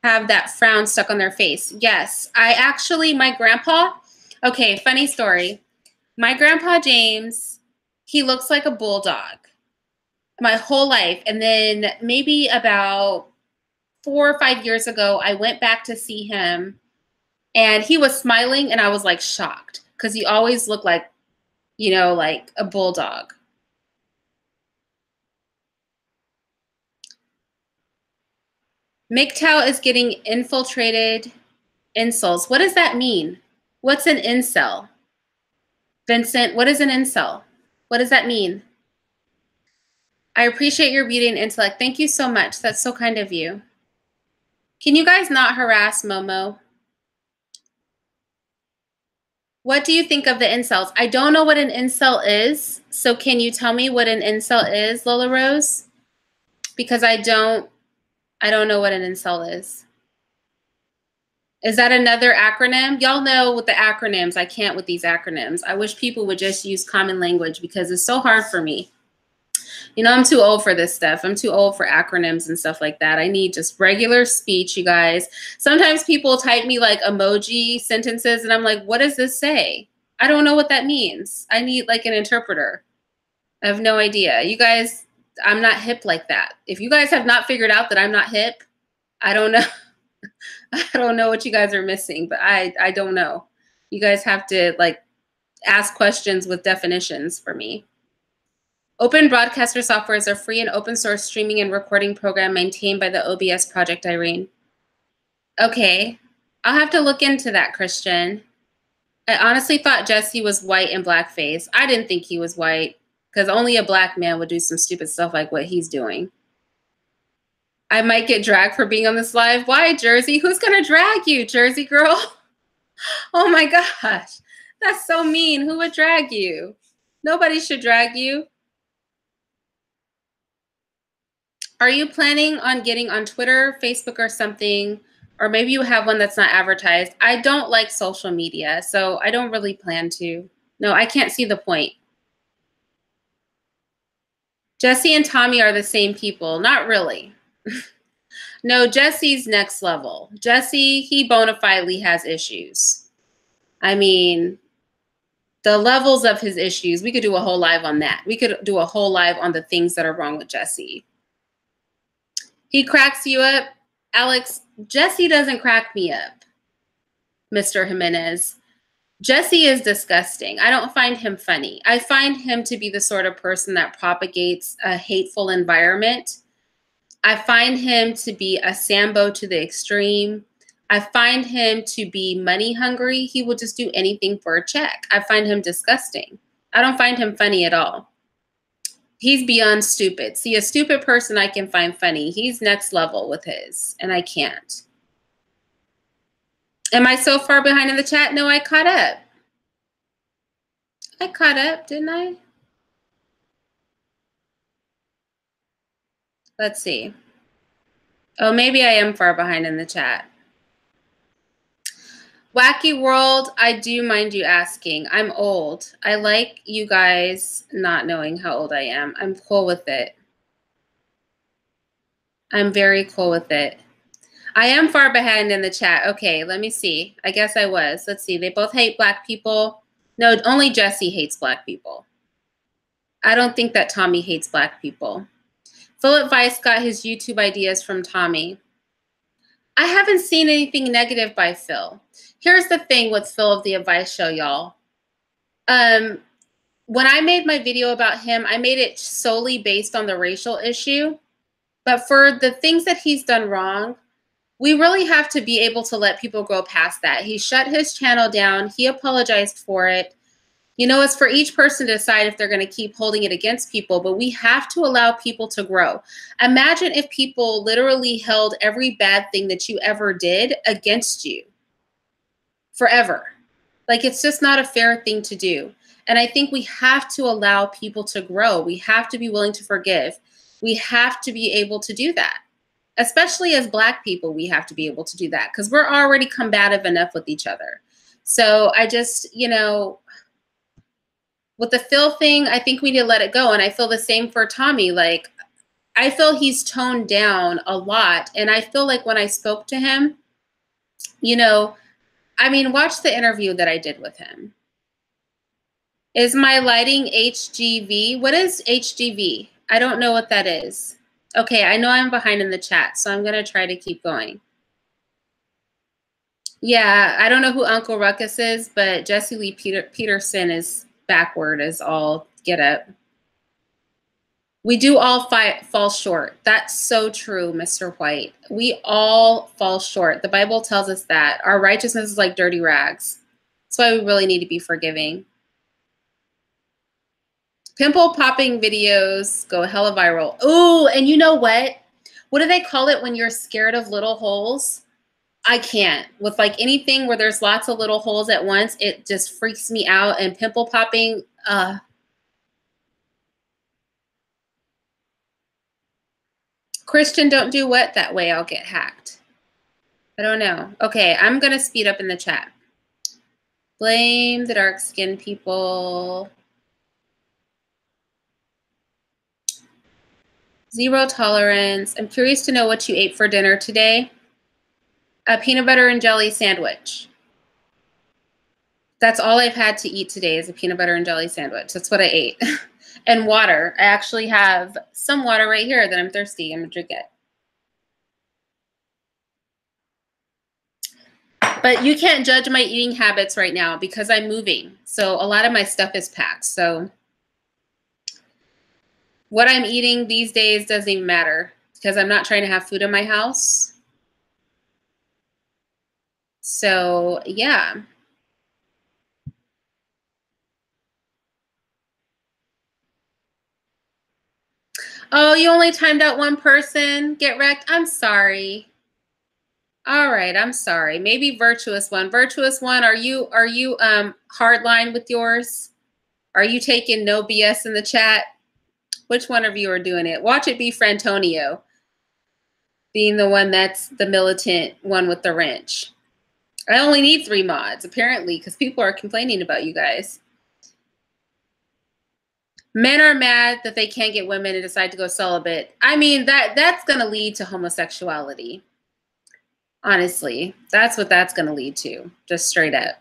have that frown stuck on their face? Yes. My grandpa, okay, funny story. My grandpa James, he looks like a bulldog my whole life. And then maybe about 4 or 5 years ago, I went back to see him and he was smiling and I was shocked because he always looked like a bulldog. MGTOW is getting infiltrated incels. What does that mean? What's an incel? Vincent, what is an incel? What does that mean? I appreciate your beauty and intellect. Thank you so much. That's so kind of you. Can you guys not harass Momo? What do you think of the incels? I don't know what an incel is. So can you tell me what an incel is, Lola Rose? Because I don't know what an incel is. Is that another acronym? Y'all know with the acronyms. I can't with these acronyms. I wish people would just use common language because it's so hard for me. I'm too old for this stuff. I'm too old for acronyms and stuff like that. I need just regular speech, you guys. Sometimes people type me emoji sentences and I'm like, what does this say? I don't know what that means. I need an interpreter. I have no idea. You guys, I'm not hip like that. If you guys have not figured out that I'm not hip, I don't know. I don't know what you guys are missing, but I don't know. You guys have to ask questions with definitions for me. Open Broadcaster software is a free and open source streaming and recording program maintained by the OBS Project Irene. Okay, I'll have to look into that, Christian. I honestly thought Jesse was white in blackface. I didn't think he was white because only a black man would do some stupid stuff like what he's doing. I might get dragged for being on this live. Why, Jersey? Who's going to drag you, Jersey girl? Oh my gosh, that's so mean. Who would drag you? Nobody should drag you. Are you planning on getting on Twitter, Facebook, or something? Or maybe you have one that's not advertised. I don't like social media, so I don't really plan to. No, I can't see the point. Jesse and Tommy are the same people. Not really. No, Jesse's next level. Jesse, he bona fidely has issues. I mean, the levels of his issues, we could do a whole live on that. We could do a whole live on the things that are wrong with Jesse. He cracks you up. Alex, Jesse doesn't crack me up, Mr. Jimenez. Jesse is disgusting. I don't find him funny. I find him to be the sort of person that propagates a hateful environment. I find him to be a Sambo to the extreme. I find him to be money hungry. He will just do anything for a check. I find him disgusting. I don't find him funny at all. He's beyond stupid. See, a stupid person I can find funny. He's next level with his, and I can't. Am I so far behind in the chat? No, I caught up. I caught up, didn't I? Let's see. Oh, maybe I am far behind in the chat. Wacky World, I do mind you asking. I'm old. I like you guys not knowing how old I am. I'm cool with it. I'm very cool with it. I am far behind in the chat. Okay, let me see. I guess I was. Let's see. They both hate black people. No, only Jesse hates black people. I don't think that Tommy hates black people. Philip Weiss got his YouTube ideas from Tommy. I haven't seen anything negative by Phil. Here's the thing with Phil of the Advice Show, y'all. When I made my video about him, I made it solely based on the racial issue. But for the things that he's done wrong, we really have to be able to let people go past that. He shut his channel down. He apologized for it. You know, it's for each person to decide if they're going to keep holding it against people, but we have to allow people to grow. Imagine if people literally held every bad thing that you ever did against you forever. Like, it's just not a fair thing to do. And I think we have to allow people to grow. We have to be willing to forgive. We have to be able to do that. Especially as black people, we have to be able to do that because we're already combative enough with each other. So I just, you know, with the Phil thing, I think we need to let it go. And I feel the same for Tommy. Like, I feel he's toned down a lot. And I feel like when I spoke to him, you know, I mean, watch the interview that I did with him. Is my lighting HGV? What is HGV? I don't know what that is. Okay, I know I'm behind in the chat, so I'm going to try to keep going. Yeah, I don't know who Uncle Ruckus is, but Jesse Lee Peterson is backward as all get up. We do all fall short. That's so true, Mr. White. We all fall short. The Bible tells us that. Our righteousness is like dirty rags. That's why we really need to be forgiving. Pimple popping videos go hella viral. Oh, and you know what? What do they call it when you're scared of little holes? I can't. With like anything where there's lots of little holes at once, it just freaks me out. And pimple popping, Christian, don't do what? That way I'll get hacked. I don't know. Okay, I'm going to speed up in the chat. Blame the dark-skinned people. Zero tolerance. I'm curious to know what you ate for dinner today. A peanut butter and jelly sandwich. That's all I've had to eat today is a peanut butter and jelly sandwich. That's what I ate. And water. I actually have some water right here that I'm thirsty. I'm going to drink it. But you can't judge my eating habits right now because I'm moving. So a lot of my stuff is packed. So what I'm eating these days doesn't even matter because I'm not trying to have food in my house. So, yeah. Oh, you only timed out one person? Get wrecked? I'm sorry. All right, I'm sorry. Maybe Virtuous One. Virtuous One, are you hardline with yours? Are you taking no BS in the chat? Which one of you are doing it? Watch it be Frantonio, being the one that's the militant one with the wrench. I only need 3 mods, apparently, because people are complaining about you guys. Men are mad that they can't get women and decide to go celibate. I mean, that's going to lead to homosexuality. Honestly, that's what that's going to lead to, just straight up.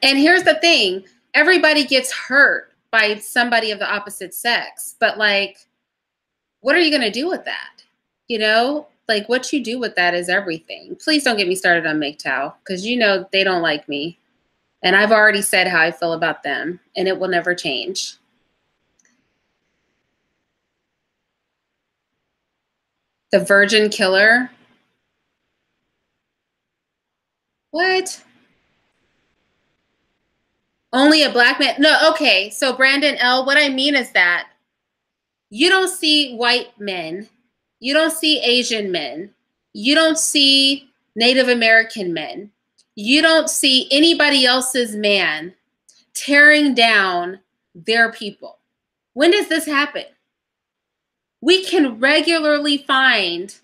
And here's the thing. Everybody gets hurt by somebody of the opposite sex. But, like, what are you going to do with that? You know? Like, what you do with that is everything. Please don't get me started on MGTOW, because you know they don't like me. And I've already said how I feel about them, and it will never change. The virgin killer? What? Only a black man? No, okay. So Brandon L., what I mean is that you don't see white men. You don't see Asian men. You don't see Native American men. You don't see anybody else's man tearing down their people. When does this happen? We can regularly find,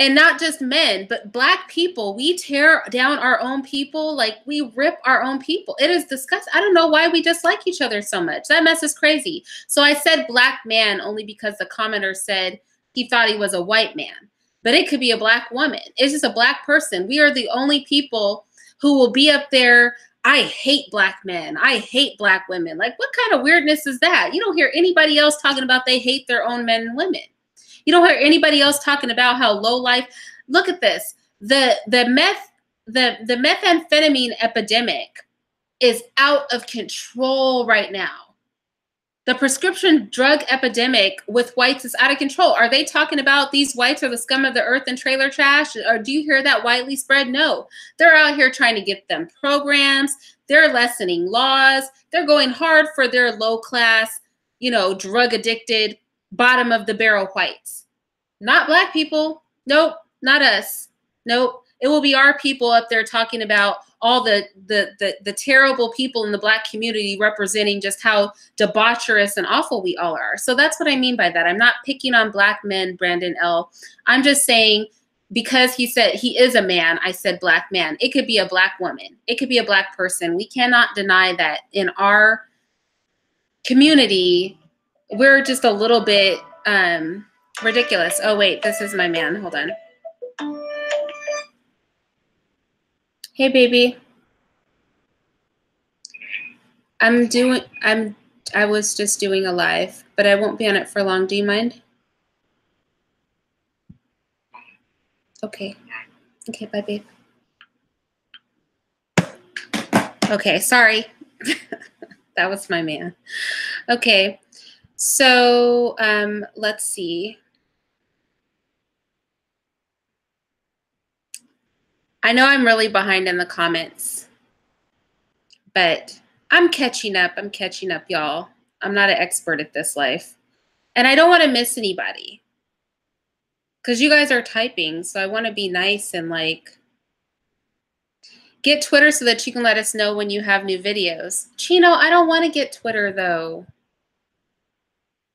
and not just men, but black people, we tear down our own people, like we rip our own people. It is disgusting. I don't know why we dislike each other so much. That mess is crazy. So I said black man only because the commenter said he thought he was a white man, but it could be a black woman. It's just a black person. We are the only people who will be up there. I hate black men. I hate black women. Like, what kind of weirdness is that? You don't hear anybody else talking about they hate their own men and women. You don't hear anybody else talking about how low life. Look at this. The methamphetamine epidemic is out of control right now. The prescription drug epidemic with whites is out of control. Are they talking about these whites are the scum of the earth and trailer trash? Or do you hear that widely spread? No. They're out here trying to get them programs. They're lessening laws. They're going hard for their low class, you know, drug addicted, bottom of the barrel whites. Not black people. Nope, not us. Nope. It will be our people up there talking about all the terrible people in the black community representing just how debaucherous and awful we all are. So that's what I mean by that. I'm not picking on black men, Brandon L. I'm just saying because he said he is a man, I said black man. It could be a black woman. It could be a black person. We cannot deny that in our community, we're just a little bit ridiculous. Oh, wait, this is my man. Hold on. Hey, baby. I was just doing a live, but I won't be on it for long. Do you mind? Okay. Okay, bye, babe. Okay, sorry. That was my man. Okay. So, let's see. I know I'm really behind in the comments, but I'm catching up. I'm catching up, y'all. I'm not an expert at this life. And I don't want to miss anybody because you guys are typing. So I want to be nice and like get Twitter so that you can let us know when you have new videos. Chino, I don't want to get Twitter though.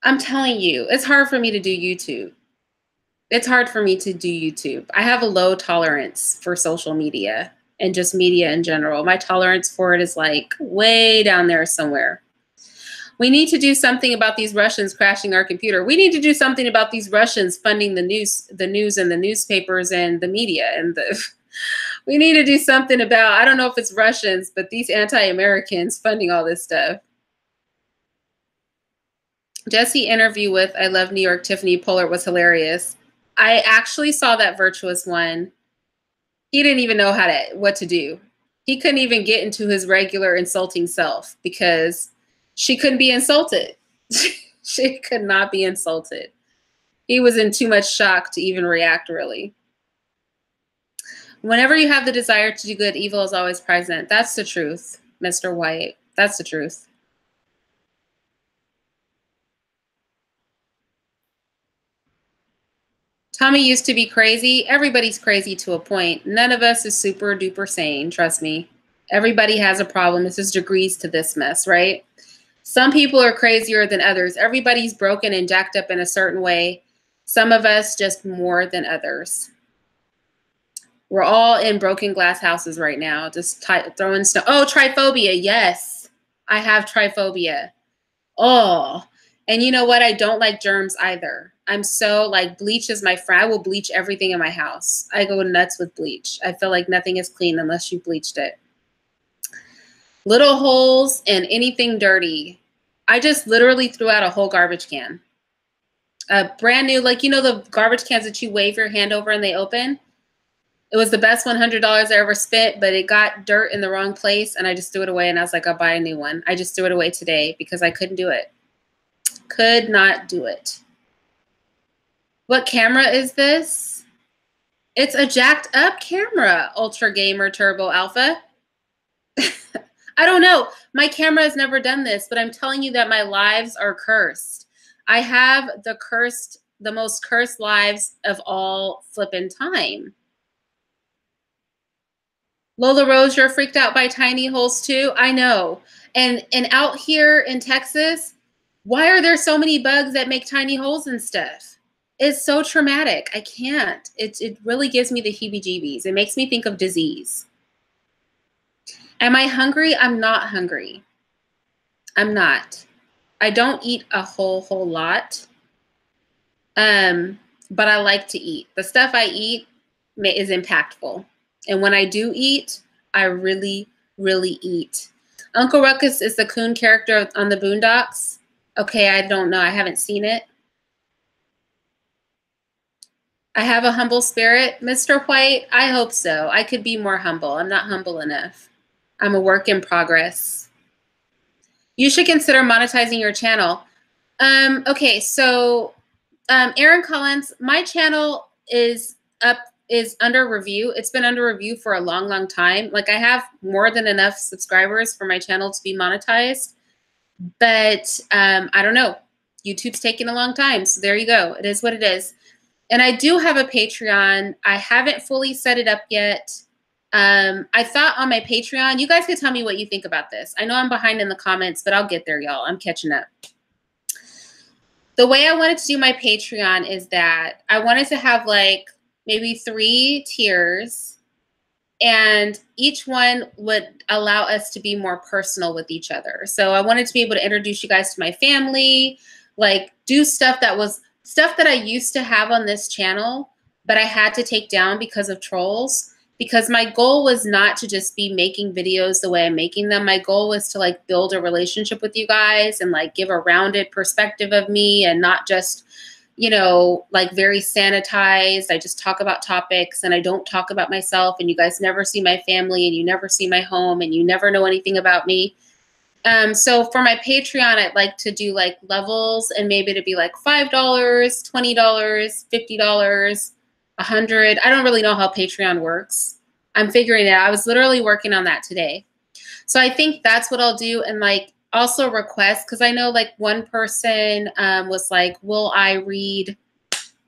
I'm telling you, it's hard for me to do YouTube. It's hard for me to do YouTube. I have a low tolerance for social media and just media in general. My tolerance for it is like way down there somewhere. We need to do something about these Russians crashing our computer. We need to do something about these Russians funding the news and the newspapers and the media. And we need to do something about, I don't know if it's Russians, but these anti-Americans funding all this stuff. Jesse interview with I Love New York, Tiffany Pollard was hilarious. I actually saw that Virtuous one. He didn't even know what to do. He couldn't even get into his regular insulting self because she couldn't be insulted. She could not be insulted. He was in too much shock to even react, really. Whenever you have the desire to do good, evil is always present. That's the truth, Mr. White. That's the truth. Tommy used to be crazy. Everybody's crazy to a point. None of us is super duper sane, trust me. Everybody has a problem. This is degrees to this mess, right? Some people are crazier than others. Everybody's broken and jacked up in a certain way. Some of us just more than others. We're all in broken glass houses right now, just throwing stuff. Oh, triphobia, yes. I have tryphobia. Oh, and you know what? I don't like germs either. I'm so like bleach is my friend. I will bleach everything in my house. I go nuts with bleach. I feel like nothing is clean unless you bleached it. Little holes and anything dirty. I just literally threw out a whole garbage can. A brand new, like, you know, the garbage cans that you wave your hand over and they open? It was the best $100 I ever spent, but it got dirt in the wrong place and I just threw it away and I was like, I'll buy a new one. I just threw it away today because I couldn't do it. Could not do it. What camera is this? It's a jacked up camera, Ultra Gamer Turbo Alpha. I don't know. My camera has never done this, but I'm telling you that my lives are cursed. I have the most cursed lives of all flippin' time. Lola Rose, you're freaked out by tiny holes too? I know. And out here in Texas, why are there so many bugs that make tiny holes and stuff? It's so traumatic. I can't. It really gives me the heebie-jeebies. It makes me think of disease. Am I hungry? I'm not hungry. I'm not. I don't eat a whole lot. But I like to eat. The stuff I eat is impactful. And when I do eat, I really, really eat. Uncle Ruckus is the coon character on the Boondocks. Okay, I don't know. I haven't seen it. I have a humble spirit. Mr. White, I hope so. I could be more humble. I'm not humble enough. I'm a work in progress. You should consider monetizing your channel. Okay, so Aaron Collins, my channel is under review. It's been under review for a long, long time. Like I have more than enough subscribers for my channel to be monetized, but I don't know. YouTube's taking a long time. So there you go. It is what it is. And I do have a Patreon. I haven't fully set it up yet. I thought on my Patreon, you guys could tell me what you think about this. I know I'm behind in the comments, but I'll get there, y'all. I'm catching up. The way I wanted to do my Patreon is that I wanted to have like maybe 3 tiers, and each one would allow us to be more personal with each other. So I wanted to be able to introduce you guys to my family, like do stuff that I used to have on this channel, but I had to take down because of trolls. Because my goal was not to just be making videos the way I'm making them. My goal was to like build a relationship with you guys and like give a rounded perspective of me and not just, you know, like very sanitized. I just talk about topics and I don't talk about myself, and you guys never see my family and you never see my home and you never know anything about me. So for my Patreon, I'd like to do like levels, and maybe to be like $5, $20, $50, $100. I don't really know how Patreon works. I'm figuring it out. I was literally working on that today. So I think that's what I'll do. And like also request, because I know like one person was like, will I read,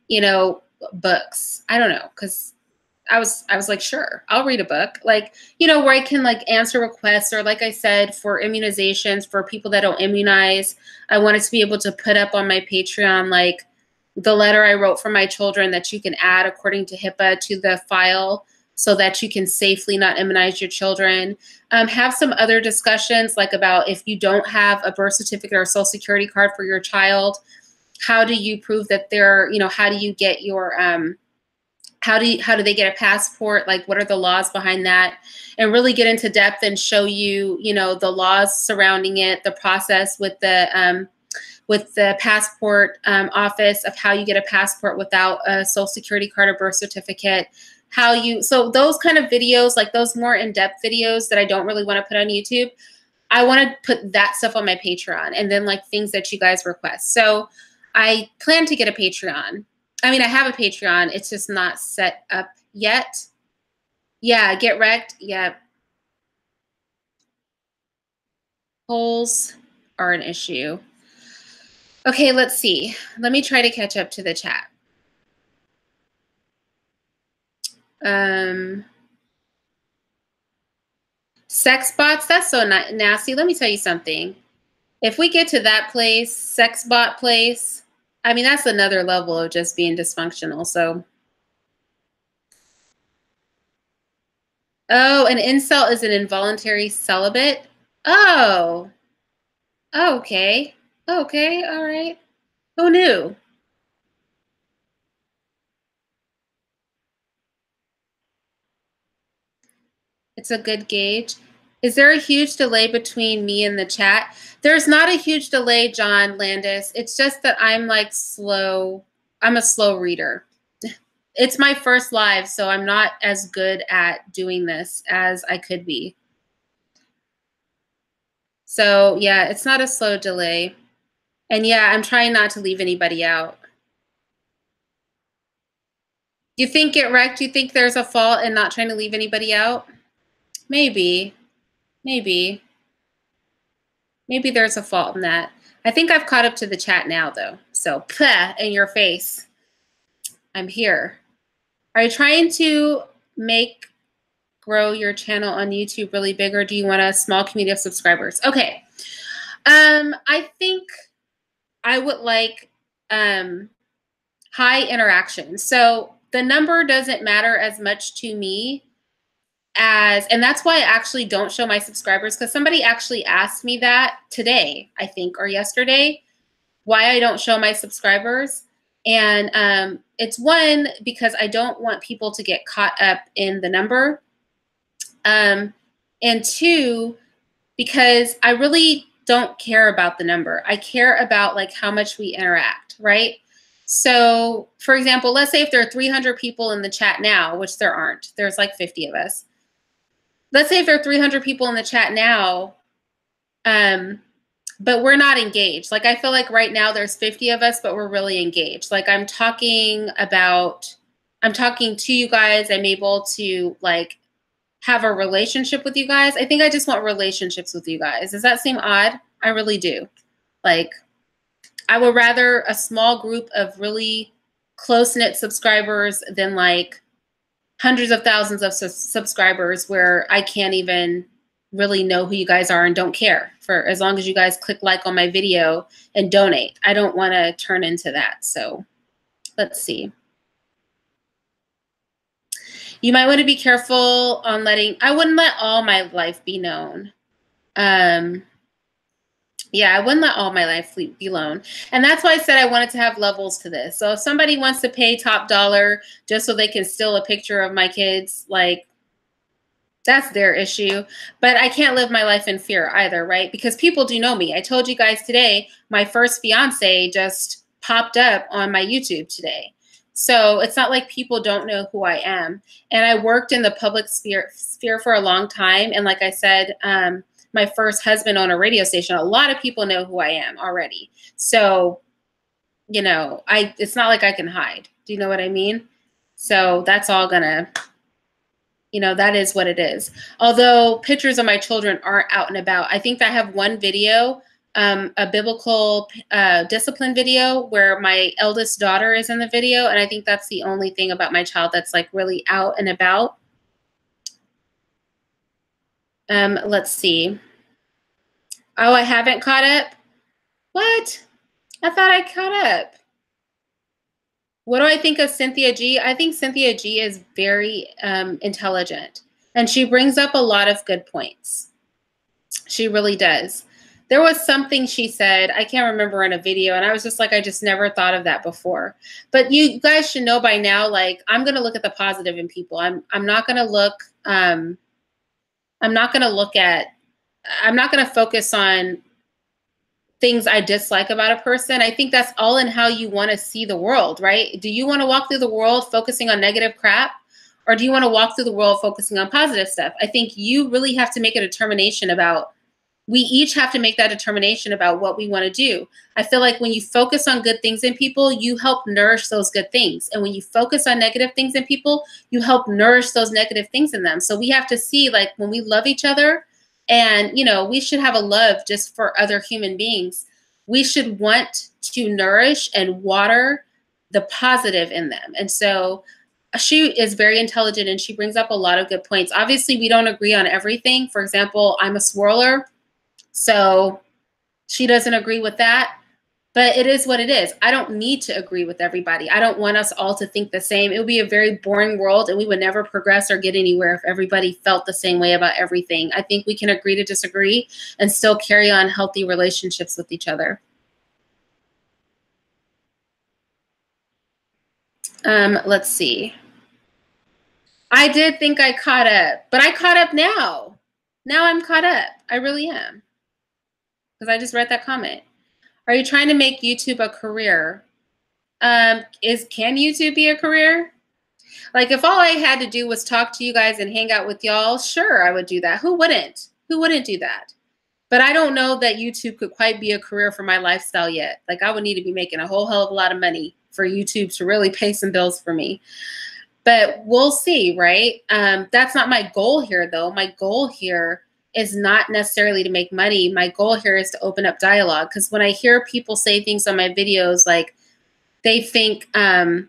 you know, books? I don't know, because I was like, sure, I'll read a book. Like, you know, where I can like answer requests, or like I said, for immunizations, for people that don't immunize, I wanted to be able to put up on my Patreon, like the letter I wrote for my children that you can add according to HIPAA to the file so that you can safely not immunize your children. Have some other discussions like about if you don't have a birth certificate or a social security card for your child, how do you prove that they're, you know, how do you get your, how do they get a passport? Like, what are the laws behind that? And really get into depth and show you, you know, the laws surrounding it, the process with the passport office of how you get a passport without a social security card or birth certificate. So those kind of videos, like those more in-depth videos that I don't really want to put on YouTube, I want to put that stuff on my Patreon, and then like things that you guys request. So I plan to get a Patreon. I mean, I have a Patreon. It's just not set up yet. Yeah, get wrecked. Yeah. Holes are an issue. Okay, let's see. Let me try to catch up to the chat. Sex bots, that's so nasty. Let me tell you something. If we get to that place, sex bot place, I mean, that's another level of just being dysfunctional. So, oh, an incel is an involuntary celibate. Oh, Oh, okay. Okay, all right. Who knew? It's a good gauge. Is there a huge delay between me and the chat? There's not a huge delay, John Landis. It's just that I'm like slow. I'm a slow reader. It's my first live, so I'm not as good at doing this as I could be. So yeah, it's not a slow delay. And yeah, I'm trying not to leave anybody out. You think get wrecked? You think there's a fault in not trying to leave anybody out? Maybe. Maybe. Maybe there's a fault in that. I think I've caught up to the chat now, though. So, in your face. I'm here. Are you trying to grow your channel on YouTube really big, or do you want a small community of subscribers? Okay. I think I would like high interaction. So the number doesn't matter as much to me and that's why I actually don't show my subscribers, because somebody actually asked me that today, I think, or yesterday, why I don't show my subscribers. And it's one, because I don't want people to get caught up in the number. And two, because I really don't care about the number. I care about like how much we interact, right? So for example, let's say if there are 300 people in the chat now, which there aren't, there's like 50 of us. Let's say if there are 300 people in the chat now, but we're not engaged. Like I feel like right now there's 50 of us, but we're really engaged. Like I'm talking to you guys. I'm able to like have a relationship with you guys. I think I just want relationships with you guys. Does that seem odd? I really do. Like I would rather a small group of really close-knit subscribers than like hundreds of thousands of subscribers where I can't even really know who you guys are and don't care, for as long as you guys click like on my video and donate. I don't want to turn into that. So let's see. You might want to be careful on I wouldn't let all my life be known. Yeah, I wouldn't let all my life be known. And that's why I said I wanted to have levels to this. So if somebody wants to pay top dollar just so they can steal a picture of my kids, like, that's their issue. But I can't live my life in fear either, right? Because people do know me. I told you guys today, my first fiance just popped up on my YouTube today. So it's not like people don't know who I am. And I worked in the public sphere for a long time. And like I said, my first husband owned a radio station. A lot of people know who I am already. So, you know, it's not like I can hide. Do you know what I mean? So that's all gonna, you know, that is what it is. Although pictures of my children aren't out and about. I think I have one video, a biblical discipline video where my eldest daughter is in the video. And I think that's the only thing about my child that's like really out and about. Let's see. Oh, I haven't caught up? What? I thought I caught up. What do I think of Cynthia G? I think Cynthia G is very intelligent, and she brings up a lot of good points. She really does. There was something she said, I can't remember, in a video, and I was just like, I just never thought of that before. But you guys should know by now, like, I'm going to look at the positive in people. I'm not going to look, I'm not going to focus on things I dislike about a person. I think that's all in how you want to see the world, right? Do you want to walk through the world focusing on negative crap? Or do you want to walk through the world focusing on positive stuff? I think you really have to make a determination about, we each have to make that determination about what we want to do. I feel like when you focus on good things in people, you help nourish those good things. And when you focus on negative things in people, you help nourish those negative things in them. So we have to see, like, when we love each other, and, you know, we should have a love just for other human beings, we should want to nourish and water the positive in them. And so she is very intelligent, and she brings up a lot of good points. Obviously, we don't agree on everything. For example, I'm a swirler, so she doesn't agree with that. But it is what it is. I don't need to agree with everybody. I don't want us all to think the same. It would be a very boring world, and we would never progress or get anywhere if everybody felt the same way about everything. I think we can agree to disagree and still carry on healthy relationships with each other. Let's see. I did think I caught up, but I caught up now. Now I'm caught up. I really am. Because I just read that comment. Are you trying to make YouTube a career? Can YouTube be a career? Like, if all I had to do was talk to you guys and hang out with y'all, sure, I would do that. Who wouldn't? Who wouldn't do that? But I don't know that YouTube could quite be a career for my lifestyle yet. Like, I would need to be making a whole hell of a lot of money for YouTube to really pay some bills for me. But we'll see, right? That's not my goal here, though. My goal here is not necessarily to make money. My goal here is to open up dialogue. Because when I hear people say things on my videos, like they think I'm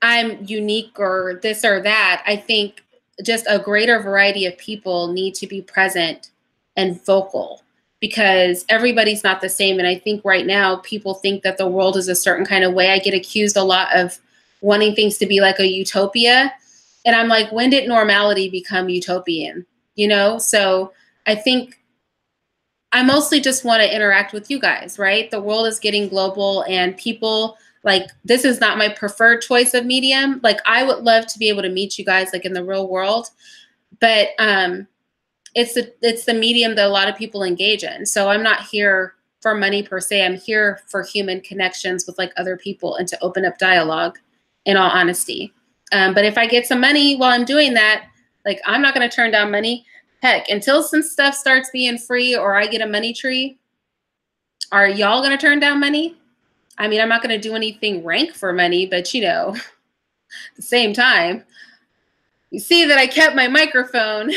unique or this or that, I think just a greater variety of people need to be present and vocal, because everybody's not the same. And I think right now people think that the world is a certain kind of way. I get accused a lot of wanting things to be like a utopia. And I'm like, when did normality become utopian? You know? So I think I mostly just want to interact with you guys, right? The world is getting global, and people, like, this is not my preferred choice of medium. Like, I would love to be able to meet you guys like in the real world, but it's the medium that a lot of people engage in. So I'm not here for money per se. I'm here for human connections with like other people and to open up dialogue, in all honesty. But if I get some money while I'm doing that, like, I'm not going to turn down money. Heck, until some stuff starts being free or I get a money tree, are y'all going to turn down money? I mean, I'm not going to do anything rank for money, but, you know, at the same time, you see that I kept my microphone.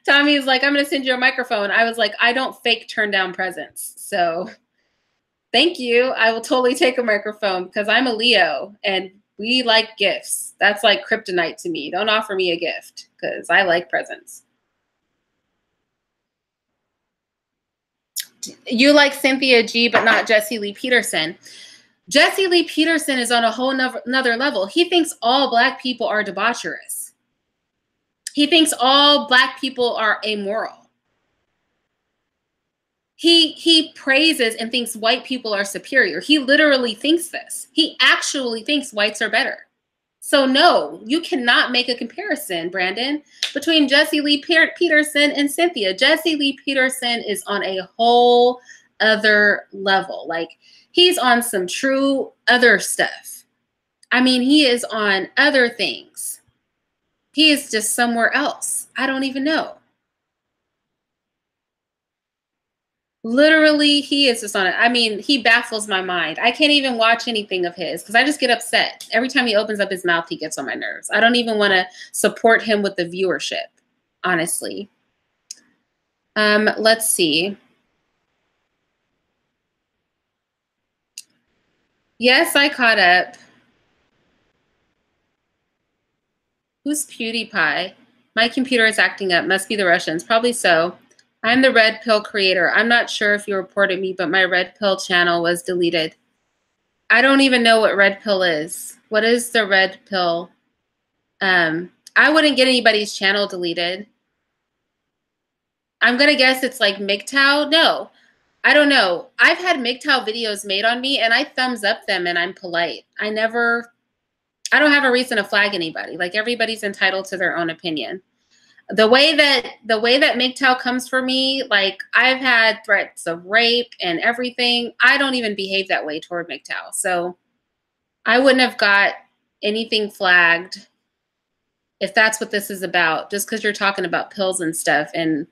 Tommy's like, I'm going to send you a microphone. I was like, I don't fake turn down presents. So thank you. I will totally take a microphone because I'm a Leo and we like gifts. That's like kryptonite to me. Don't offer me a gift because I like presents. You like Cynthia G, but not Jesse Lee Peterson. Jesse Lee Peterson is on a whole another level. He thinks all Black people are debaucherous. He thinks all Black people are amoral. He praises and thinks white people are superior. He literally thinks this. He actually thinks whites are better. So no, you cannot make a comparison, Brandon, between Jesse Lee Peterson and Cynthia. Jesse Lee Peterson is on a whole other level. Like, he's on some true other stuff. I mean, he is on other things. He is just somewhere else. I don't even know. Literally, he is just on it. I mean, he baffles my mind. I can't even watch anything of his because I just get upset. Every time he opens up his mouth, he gets on my nerves. I don't even want to support him with the viewership, honestly. Let's see. Yes, I caught up. Who's PewDiePie? My computer is acting up. Must be the Russians. Probably so. I'm the Red Pill creator. I'm not sure if you reported me, but my Red Pill channel was deleted. I don't even know what Red Pill is. What is the Red Pill? I wouldn't get anybody's channel deleted. I'm going to guess it's like MGTOW. No, I don't know. I've had MGTOW videos made on me and I thumbs up them and I'm polite. I don't have a reason to flag anybody. Like, everybody's entitled to their own opinion. The way that MGTOW comes for me, like, I've had threats of rape and everything. I don't even behave that way toward MGTOW. So I wouldn't have got anything flagged if that's what this is about, just because you're talking about pills and stuff. And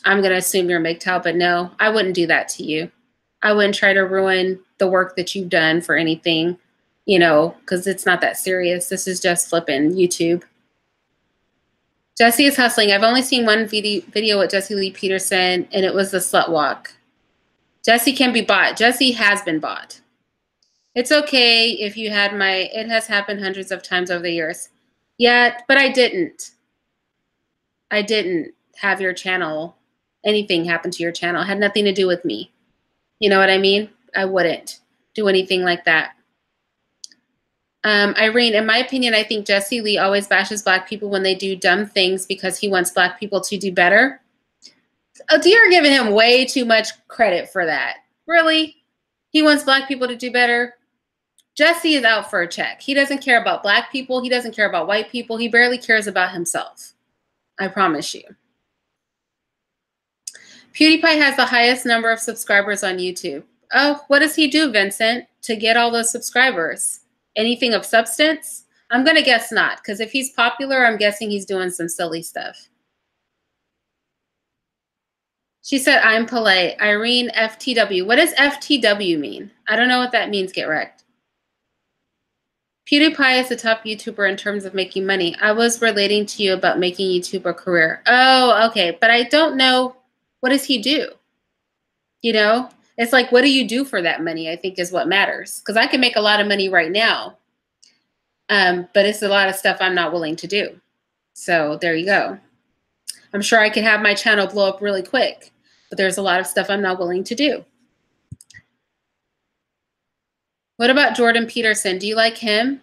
I'm going to assume you're MGTOW, but no, I wouldn't do that to you. I wouldn't try to ruin the work that you've done for anything, you know, because it's not that serious. This is just flipping YouTube. Jesse is hustling. I've only seen one video with Jesse Lee Peterson, and it was the slut walk. Jesse can be bought. Jesse has been bought. It's okay if you had it has happened hundreds of times over the years. Yeah, but I didn't. I didn't have your channel, anything happen to your channel. It had nothing to do with me. You know what I mean? I wouldn't do anything like that. Irene, in my opinion, I think Jesse Lee always bashes black people when they do dumb things because he wants black people to do better. Oh, you're giving him way too much credit for that. Really? He wants black people to do better? Jesse is out for a check. He doesn't care about black people. He doesn't care about white people. He barely cares about himself. I promise you. PewDiePie has the highest number of subscribers on YouTube. Oh, what does he do, Vincent, to get all those subscribers? Anything of substance? I'm going to guess not, because if he's popular, I'm guessing he's doing some silly stuff. She said, I'm polite. Irene, FTW. What does FTW mean? I don't know what that means, get wrecked. PewDiePie is the top YouTuber in terms of making money. I was relating to you about making YouTube a career. Oh, okay. But I don't know. What does he do? You know? It's like, what do you do for that money, I think is what matters. Because I can make a lot of money right now. But it's a lot of stuff I'm not willing to do. So there you go. I'm sure I could have my channel blow up really quick. But there's a lot of stuff I'm not willing to do. What about Jordan Peterson? Do you like him?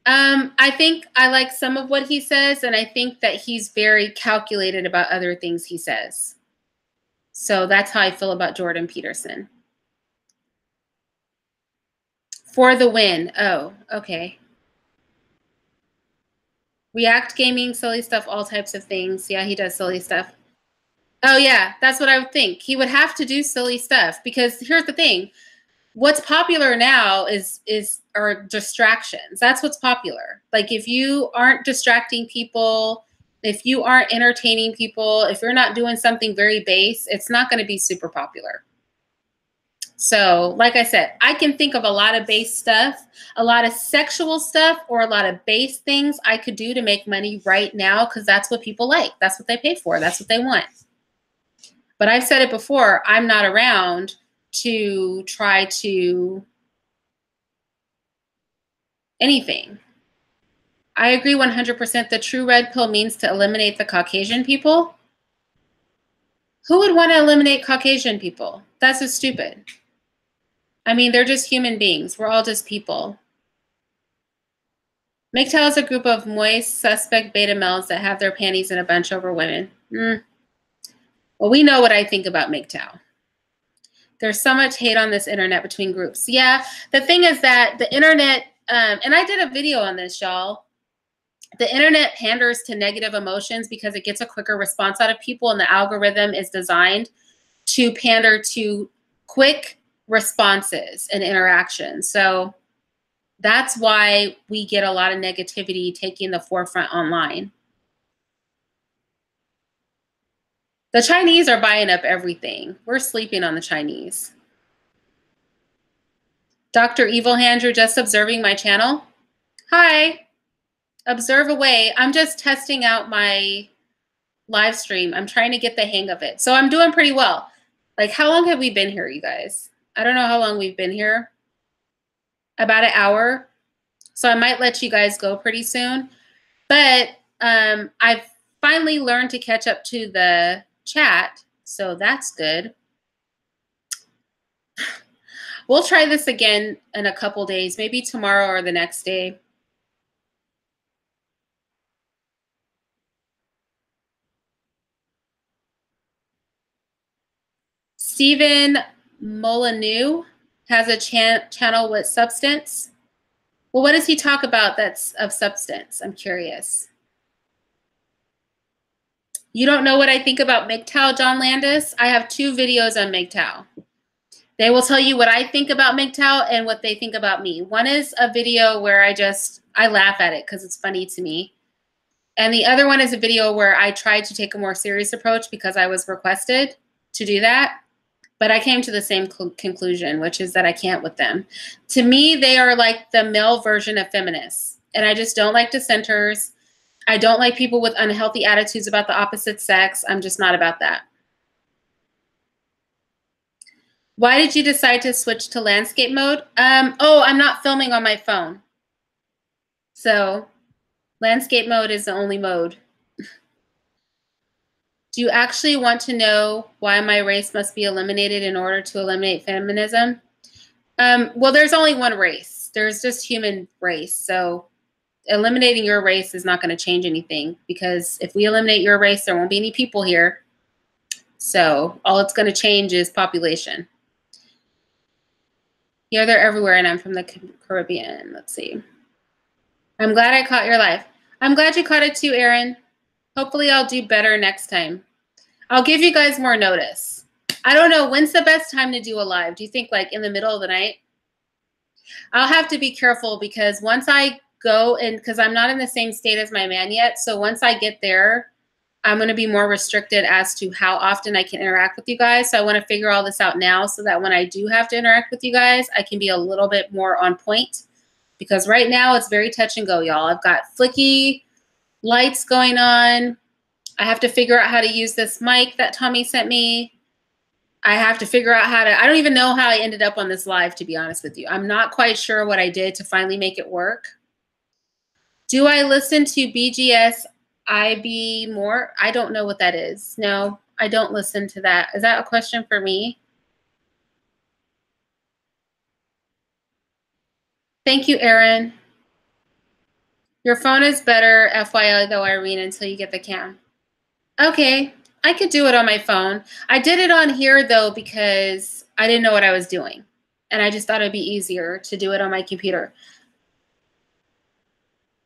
I think I like some of what he says, and I think that he's very calculated about other things he says. So that's how I feel about Jordan Peterson. For the win. Oh, okay. React gaming, silly stuff, all types of things. Yeah, he does silly stuff. Oh, yeah, that's what I would think. He would have to do silly stuff because here's the thing. What's popular now are distractions. That's what's popular. Like if you aren't distracting people, if you aren't entertaining people, if you're not doing something very base, it's not going to be super popular. So like I said, I can think of a lot of base stuff, a lot of sexual stuff, or a lot of base things I could do to make money right now because that's what people like. That's what they pay for. That's what they want. But I've said it before, I'm not around to try to anything. I agree 100%. The true red pill means to eliminate the Caucasian people. Who would want to eliminate Caucasian people? That's just stupid. I mean, they're just human beings. We're all just people. MGTOW is a group of moist, suspect beta males that have their panties in a bunch over women. Well, we know what I think about MGTOW. There's so much hate on this internet between groups. Yeah, the thing is that the internet, and I did a video on this, y'all. The internet panders to negative emotions because it gets a quicker response out of people, and the algorithm is designed to pander to quick responses and interactions. So that's why we get a lot of negativity taking the forefront online. The Chinese are buying up everything. We're sleeping on the Chinese. Dr. Evil Hand, you're just observing my channel? Hi. Observe away. I'm just testing out my live stream. I'm trying to get the hang of it. So I'm doing pretty well. Like, how long have we been here, you guys? I don't know how long we've been here. About an hour. So I might let you guys go pretty soon. But I've finally learned to catch up to the chat. So that's good. We'll try this again in a couple days, maybe tomorrow or the next day. Stephen Molyneux has a channel with substance. Well, what does he talk about that's of substance? I'm curious. You don't know what I think about MGTOW, John Landis? I have 2 videos on MGTOW. They will tell you what I think about MGTOW and what they think about me. One is a video where I laugh at it because it's funny to me. And the other one is a video where I tried to take a more serious approach because I was requested to do that. But I came to the same conclusion, which is that I can't with them. To me, they are like the male version of feminists. And I just don't like dissenters. I don't like people with unhealthy attitudes about the opposite sex. I'm just not about that. Why did you decide to switch to landscape mode? Oh, I'm not filming on my phone. So landscape mode is the only mode. Do you actually want to know why my race must be eliminated in order to eliminate feminism? Well, there's only one race. There's just human race. So eliminating your race is not going to change anything, because if we eliminate your race, there won't be any people here. So all it's going to change is population. Yeah, they're everywhere, and I'm from the Caribbean. Let's see. I'm glad I caught your live. I'm glad you caught it too, Erin. Hopefully I'll do better next time. I'll give you guys more notice. I don't know. When's the best time to do a live? Do you think like in the middle of the night? I'll have to be careful, because once I go in, because I'm not in the same state as my man yet. So once I get there, I'm going to be more restricted as to how often I can interact with you guys. So I want to figure all this out now, so that when I do have to interact with you guys, I can be a little bit more on point. Because right now it's very touch and go, y'all. I've got flicky lights going on. I have to figure out how to use this mic that Tommy sent me. I have to figure out how to, I don't even know how I ended up on this live, to be honest with you. I'm not quite sure what I did to finally make it work. Do I listen to BGS IB more? I don't know what that is. No, I don't listen to that. Is that a question for me? Thank you, Erin. Your phone is better, FYI, though, Irene, until you get the cam. Okay, I could do it on my phone. I did it on here, though, because I didn't know what I was doing. And I just thought it'd be easier to do it on my computer.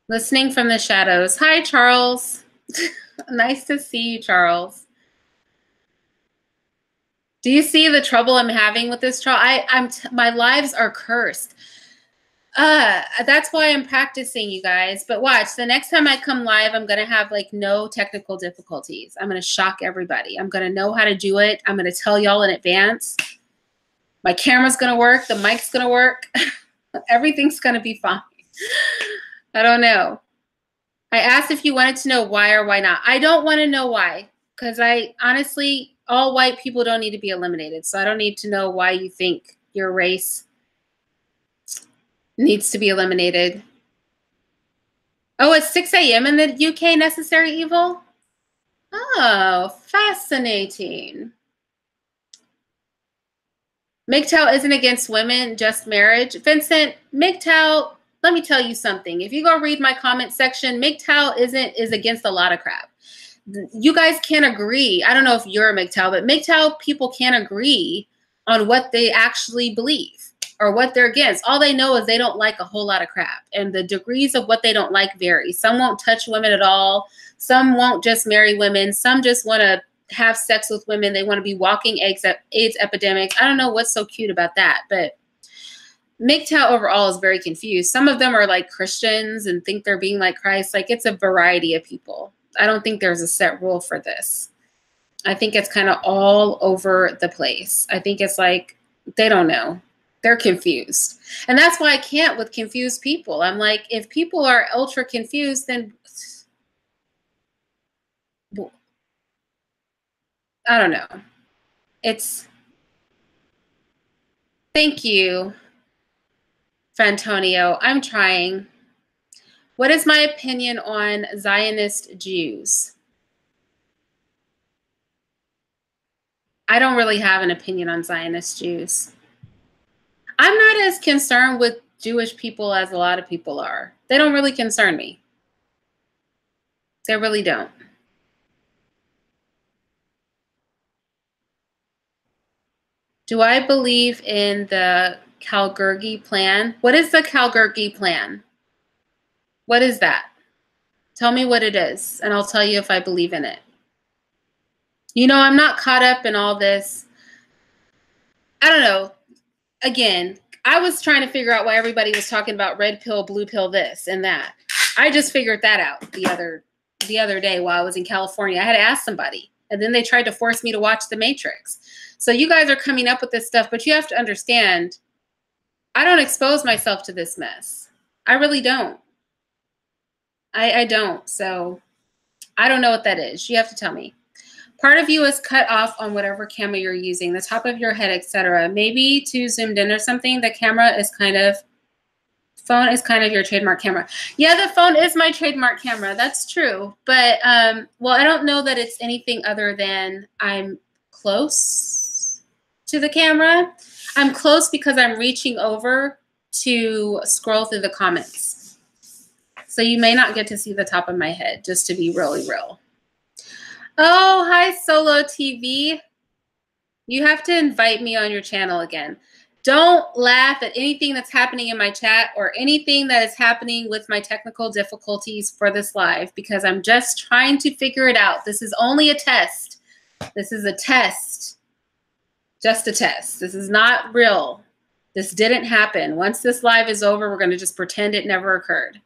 Listening from the shadows. Hi, Charles. Nice to see you, Charles. Do you see the trouble I'm having with this trial? My lives are cursed. That's why I'm practicing, you guys. But watch, the next time I come live, I'm going to have like no technical difficulties. I'm going to shock everybody. I'm going to know how to do it. I'm going to tell y'all in advance. My camera's going to work. The mic's going to work. Everything's going to be fine. I don't know. I asked if you wanted to know why or why not. I don't want to know why, because I honestly, all white people don't need to be eliminated. So I don't need to know why you think your race needs to be eliminated. Oh, it's 6 a.m. in the UK, necessary evil? Oh, fascinating. MGTOW isn't against women, just marriage. Vincent, MGTOW, let me tell you something. If you go read my comment section, MGTOW is against a lot of crap. You guys can't agree. I don't know if you're a MGTOW, but MGTOW people can't agree on what they actually believe or what they're against. All they know is they don't like a whole lot of crap. And the degrees of what they don't like vary. Some won't touch women at all. Some won't just marry women. Some just want to have sex with women. They want to be walking AIDS epidemics. I don't know what's so cute about that, but MGTOW overall is very confused. Some of them are like Christians and think they're being like Christ. Like, it's a variety of people. I don't think there's a set rule for this. I think it's kind of all over the place. I think it's like, they don't know. They're confused. And that's why I can't with confused people. I'm like, if people are ultra confused, then I don't know. Thank you, Frantonio. I'm trying. What is my opinion on Zionist Jews? I don't really have an opinion on Zionist Jews. I'm not as concerned with Jewish people as a lot of people are. They don't really concern me. They really don't. Do I believe in the Kalgurgi plan? What is the Kalgurgi plan? What is that? Tell me what it is, and I'll tell you if I believe in it. You know, I'm not caught up in all this. I don't know. Again, I was trying to figure out why everybody was talking about red pill, blue pill, this and that. I just figured that out the other day while I was in California. I had to ask somebody, and then they tried to force me to watch The Matrix. So you guys are coming up with this stuff, but you have to understand, I don't expose myself to this mess. I really don't. I don't. So I don't know what that is. You have to tell me. Part of you is cut off on whatever camera you're using, the top of your head, etc. Maybe too zoomed in or something. The camera is kind of Phone is kind of your trademark camera. Yeah, the phone is my trademark camera. That's true. But, well, I don't know that it's anything other than I'm close to the camera. I'm close because I'm reaching over to scroll through the comments. So you may not get to see the top of my head, just to be really real. Oh, hi, Solo TV. You have to invite me on your channel again. Don't laugh at anything that's happening in my chat or anything that is happening with my technical difficulties for this live, because I'm just trying to figure it out. This is only a test. This is a test. Just a test. This is not real. This didn't happen. Once this live is over, we're going to just pretend it never occurred.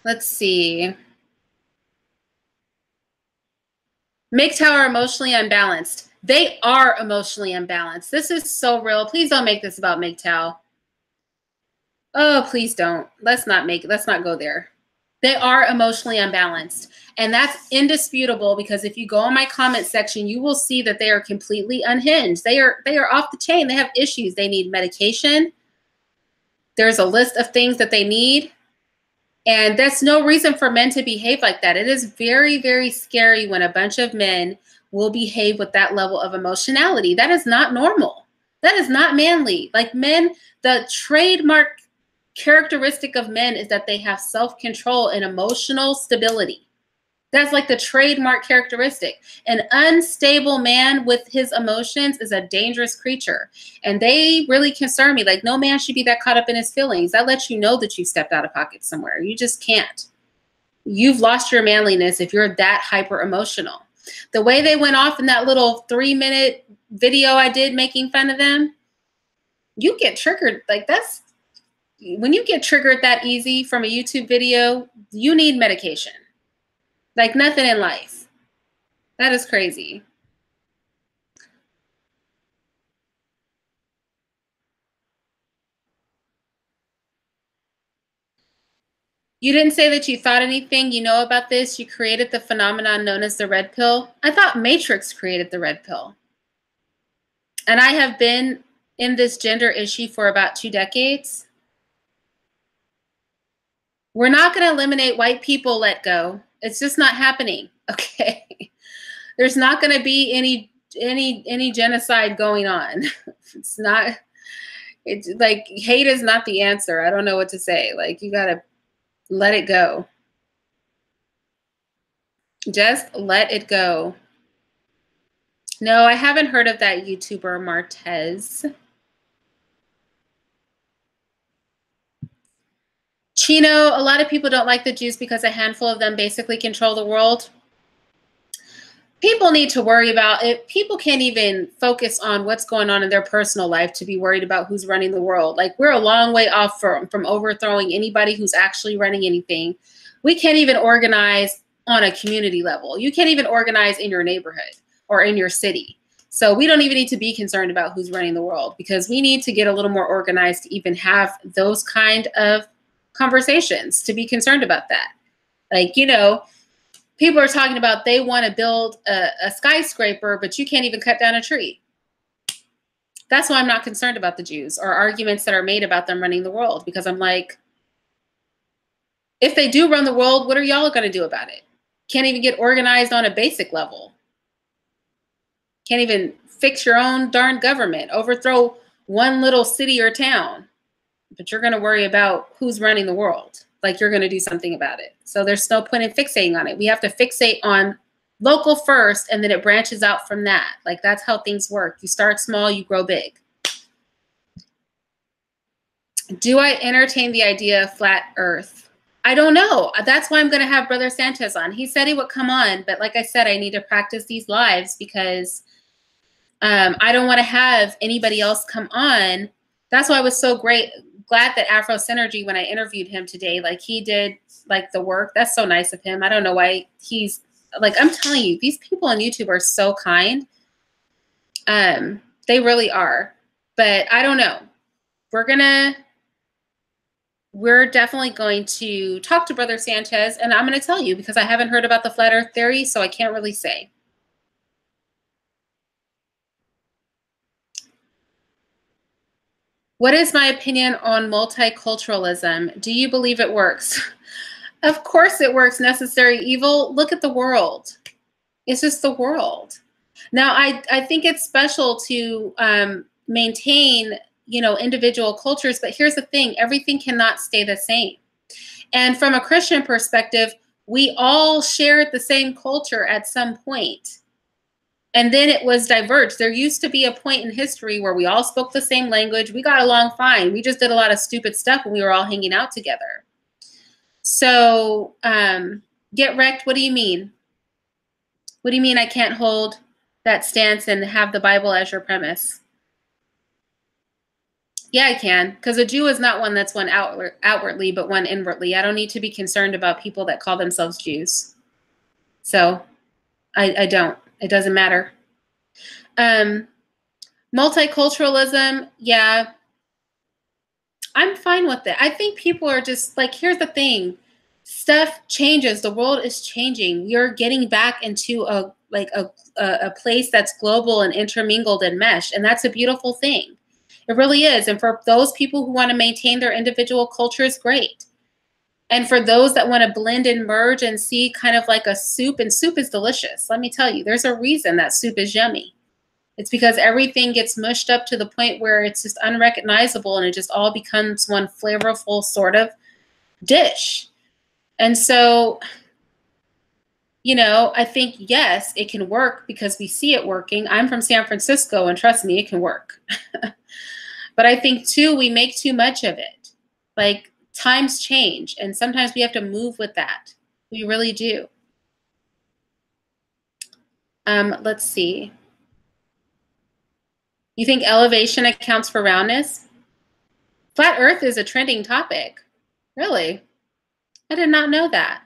Let's see. MGTOW are emotionally unbalanced. They are emotionally unbalanced. This is so real. Please don't make this about MGTOW. Oh, please don't. Let's not go there. They are emotionally unbalanced. And that's indisputable, because if you go in my comment section, you will see that they are completely unhinged. They are off the chain. They have issues. They need medication. There's a list of things that they need. And that's no reason for men to behave like that. It is very, very scary when a bunch of men will behave with that level of emotionality. That is not normal. That is not manly. Like, men, the trademark characteristic of men is that they have self-control and emotional stability. That's like the trademark characteristic. An unstable man with his emotions is a dangerous creature. And they really concern me. Like, no man should be that caught up in his feelings. That lets you know that you stepped out of pocket somewhere. You just can't. You've lost your manliness if you're that hyper emotional. The way they went off in that little 3-minute video I did making fun of them, you get triggered. Like, that's, when you get triggered that easy from a YouTube video, you need medication. Like nothing in life. That is crazy. You didn't say that you thought anything you know about this. You created the phenomenon known as the red pill. I thought Matrix created the red pill. And I have been in this gender issue for about 2 decades. We're not going to eliminate white people, let go. It's just not happening, okay? There's not going to be any genocide going on. It's not, it's like, hate is not the answer. I don't know what to say. Like, you got to let it go. Just let it go. No, I haven't heard of that YouTuber, Martez. Chino, a lot of people don't like the Jews because a handful of them basically control the world. People need to worry about it. People can't even focus on what's going on in their personal life to be worried about who's running the world. Like, we're a long way off from overthrowing anybody who's actually running anything. We can't even organize on a community level. You can't even organize in your neighborhood or in your city. So we don't even need to be concerned about who's running the world, because we need to get a little more organized to even have those kind of conversations, to be concerned about that. Like, you know, people are talking about they want to build a skyscraper, but you can't even cut down a tree. That's why I'm not concerned about the Jews or arguments that are made about them running the world, because I'm like, if they do run the world, what are y'all going to do about it? Can't even get organized on a basic level. Can't even fix your own darn government, overthrow one little city or town. But you're going to worry about who's running the world. Like, you're going to do something about it. So there's no point in fixating on it. We have to fixate on local first, and then it branches out from that. Like, that's how things work. You start small, you grow big. Do I entertain the idea of flat earth? I don't know. That's why I'm going to have Brother Sanchez on. He said he would come on, but like I said, I need to practice these lives, because I don't want to have anybody else come on. That's why I was so glad that Afro Synergy, when I interviewed him today, like, he did like the work. That's so nice of him. I don't know why he's like, I'm telling you, these people on YouTube are so kind. They really are. But I don't know. We're definitely going to talk to Brother Sanchez, and I'm going to tell you, because I haven't heard about the flat earth theory, so I can't really say. What is my opinion on multiculturalism? Do you believe it works? Of course it works. Necessary evil. Look at the world. It's just the world. Now, I think it's special to maintain, individual cultures. But here's the thing. Everything cannot stay the same. And from a Christian perspective, we all shared the same culture at some point. And then it was diverged. There used to be a point in history where we all spoke the same language. We got along fine. We just did a lot of stupid stuff when we were all hanging out together. So get wrecked. What do you mean? What do you mean I can't hold that stance and have the Bible as your premise? Yeah, I can. Because a Jew is not one that's one outwardly, but one inwardly. I don't need to be concerned about people that call themselves Jews. So I don't. It doesn't matter. Multiculturalism, yeah, I'm fine with it. I think people are just like, here's the thing. Stuff changes. The world is changing. You're getting back into a place that's global and intermingled and meshed. And that's a beautiful thing. It really is. And for those people who want to maintain their individual cultures, great. And for those that want to blend and merge and see kind of like a soup, and soup is delicious. Let me tell you, there's a reason that soup is yummy. It's because everything gets mushed up to the point where it's just unrecognizable and it just all becomes one flavorful sort of dish. And so, I think, yes, it can work because we see it working. I'm from San Francisco, and trust me, it can work. But I think, too, we make too much of it. Like, times change, and sometimes we have to move with that. We really do. Let's see. You think elevation accounts for roundness? Flat Earth is a trending topic. Really? I did not know that.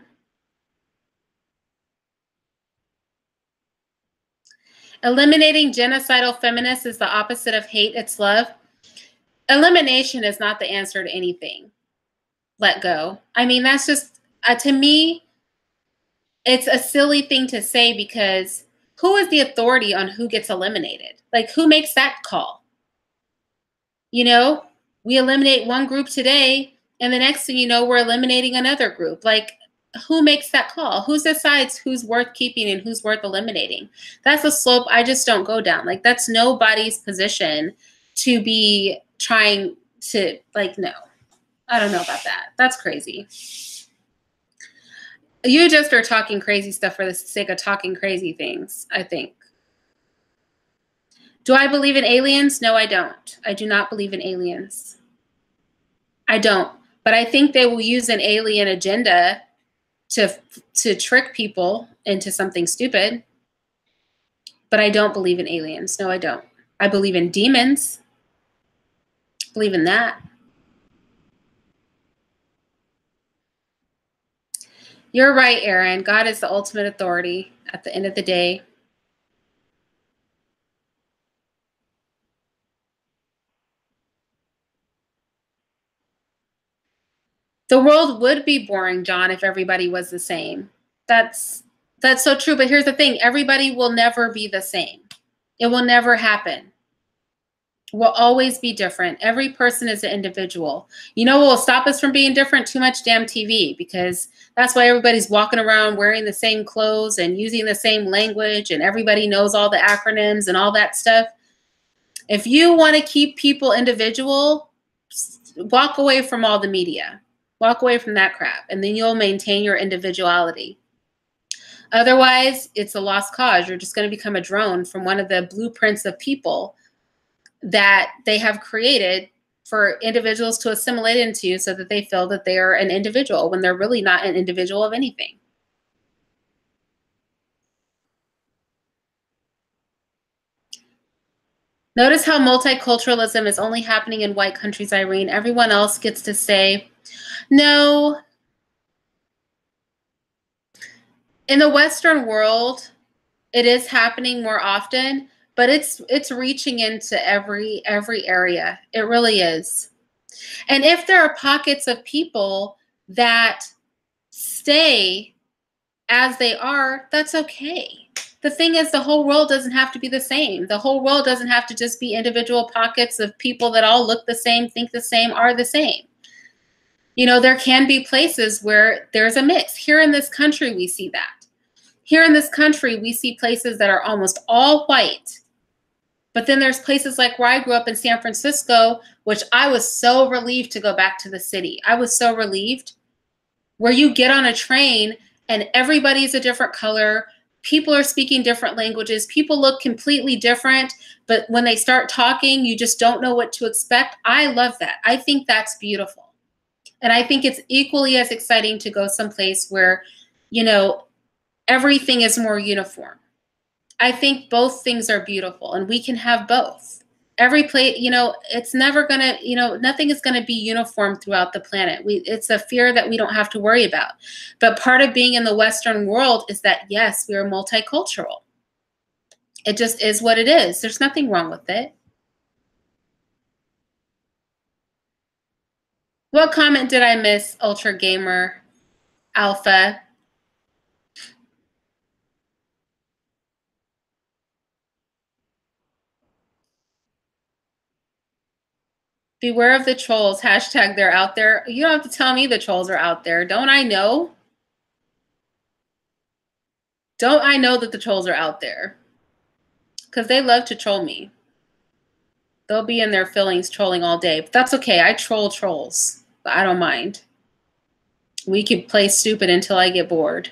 Eliminating genocidal feminists is the opposite of hate, it's love. Elimination is not the answer to anything. Let go. I mean, that's just, to me, it's a silly thing to say because who is the authority on who gets eliminated? Like, who makes that call? We eliminate one group today, and the next thing you know, we're eliminating another group. Like, who makes that call? Who decides who's worth keeping and who's worth eliminating? That's a slope I just don't go down. Like, that's nobody's position to be trying to, no. I don't know about that. That's crazy. You just are talking crazy stuff for the sake of talking crazy things, I think. Do I believe in aliens? No, I don't. I do not believe in aliens. I don't. But I think they will use an alien agenda to trick people into something stupid. But I don't believe in aliens. No, I don't. I believe in demons. I believe in that. You're right, Aaron. God is the ultimate authority at the end of the day. The world would be boring, John, if everybody was the same. That's so true. But here's the thing. Everybody will never be the same. It will never happen. We'll always be different. Every person is an individual. You know what will stop us from being different? Too much damn TV, because that's why everybody's walking around wearing the same clothes and using the same language, and everybody knows all the acronyms and all that stuff. If you want to keep people individual, walk away from all the media. Walk away from that crap, and then you'll maintain your individuality. Otherwise, it's a lost cause. You're just going to become a drone from one of the blueprints of people that they have created for individuals to assimilate into so that they feel that they are an individual when they're really not an individual of anything. Notice how multiculturalism is only happening in white countries, Irene. Everyone else gets to say, no. In the Western world, it is happening more often, but it's reaching into every area. It really is. And if there are pockets of people that stay as they are, that's okay. The thing is, the whole world doesn't have to be the same. The whole world doesn't have to just be individual pockets of people that all look the same, think the same, are the same. You know, there can be places where there's a mix. Here in this country, we see that. Here in this country, we see places that are almost all white. But then there's places like where I grew up in San Francisco, which I was so relieved to go back to the city. I was so relieved, where you get on a train and everybody's a different color. People are speaking different languages. People look completely different, but when they start talking, you just don't know what to expect. I love that. I think that's beautiful. And I think it's equally as exciting to go someplace where, you know, everything is more uniform. I think both things are beautiful and we can have both. Every place, you know, it's never going to, you know, nothing is going to be uniform throughout the planet. It's a fear that we don't have to worry about. But part of being in the Western world is that, yes, we are multicultural. It just is what it is. There's nothing wrong with it. What comment did I miss, Ultra Gamer Alpha? Beware of the trolls. Hashtag they're out there. You don't have to tell me the trolls are out there. Don't I know? Don't I know that the trolls are out there? Because they love to troll me. They'll be in their feelings trolling all day. But that's okay. I troll trolls. But I don't mind. We can play stupid until I get bored.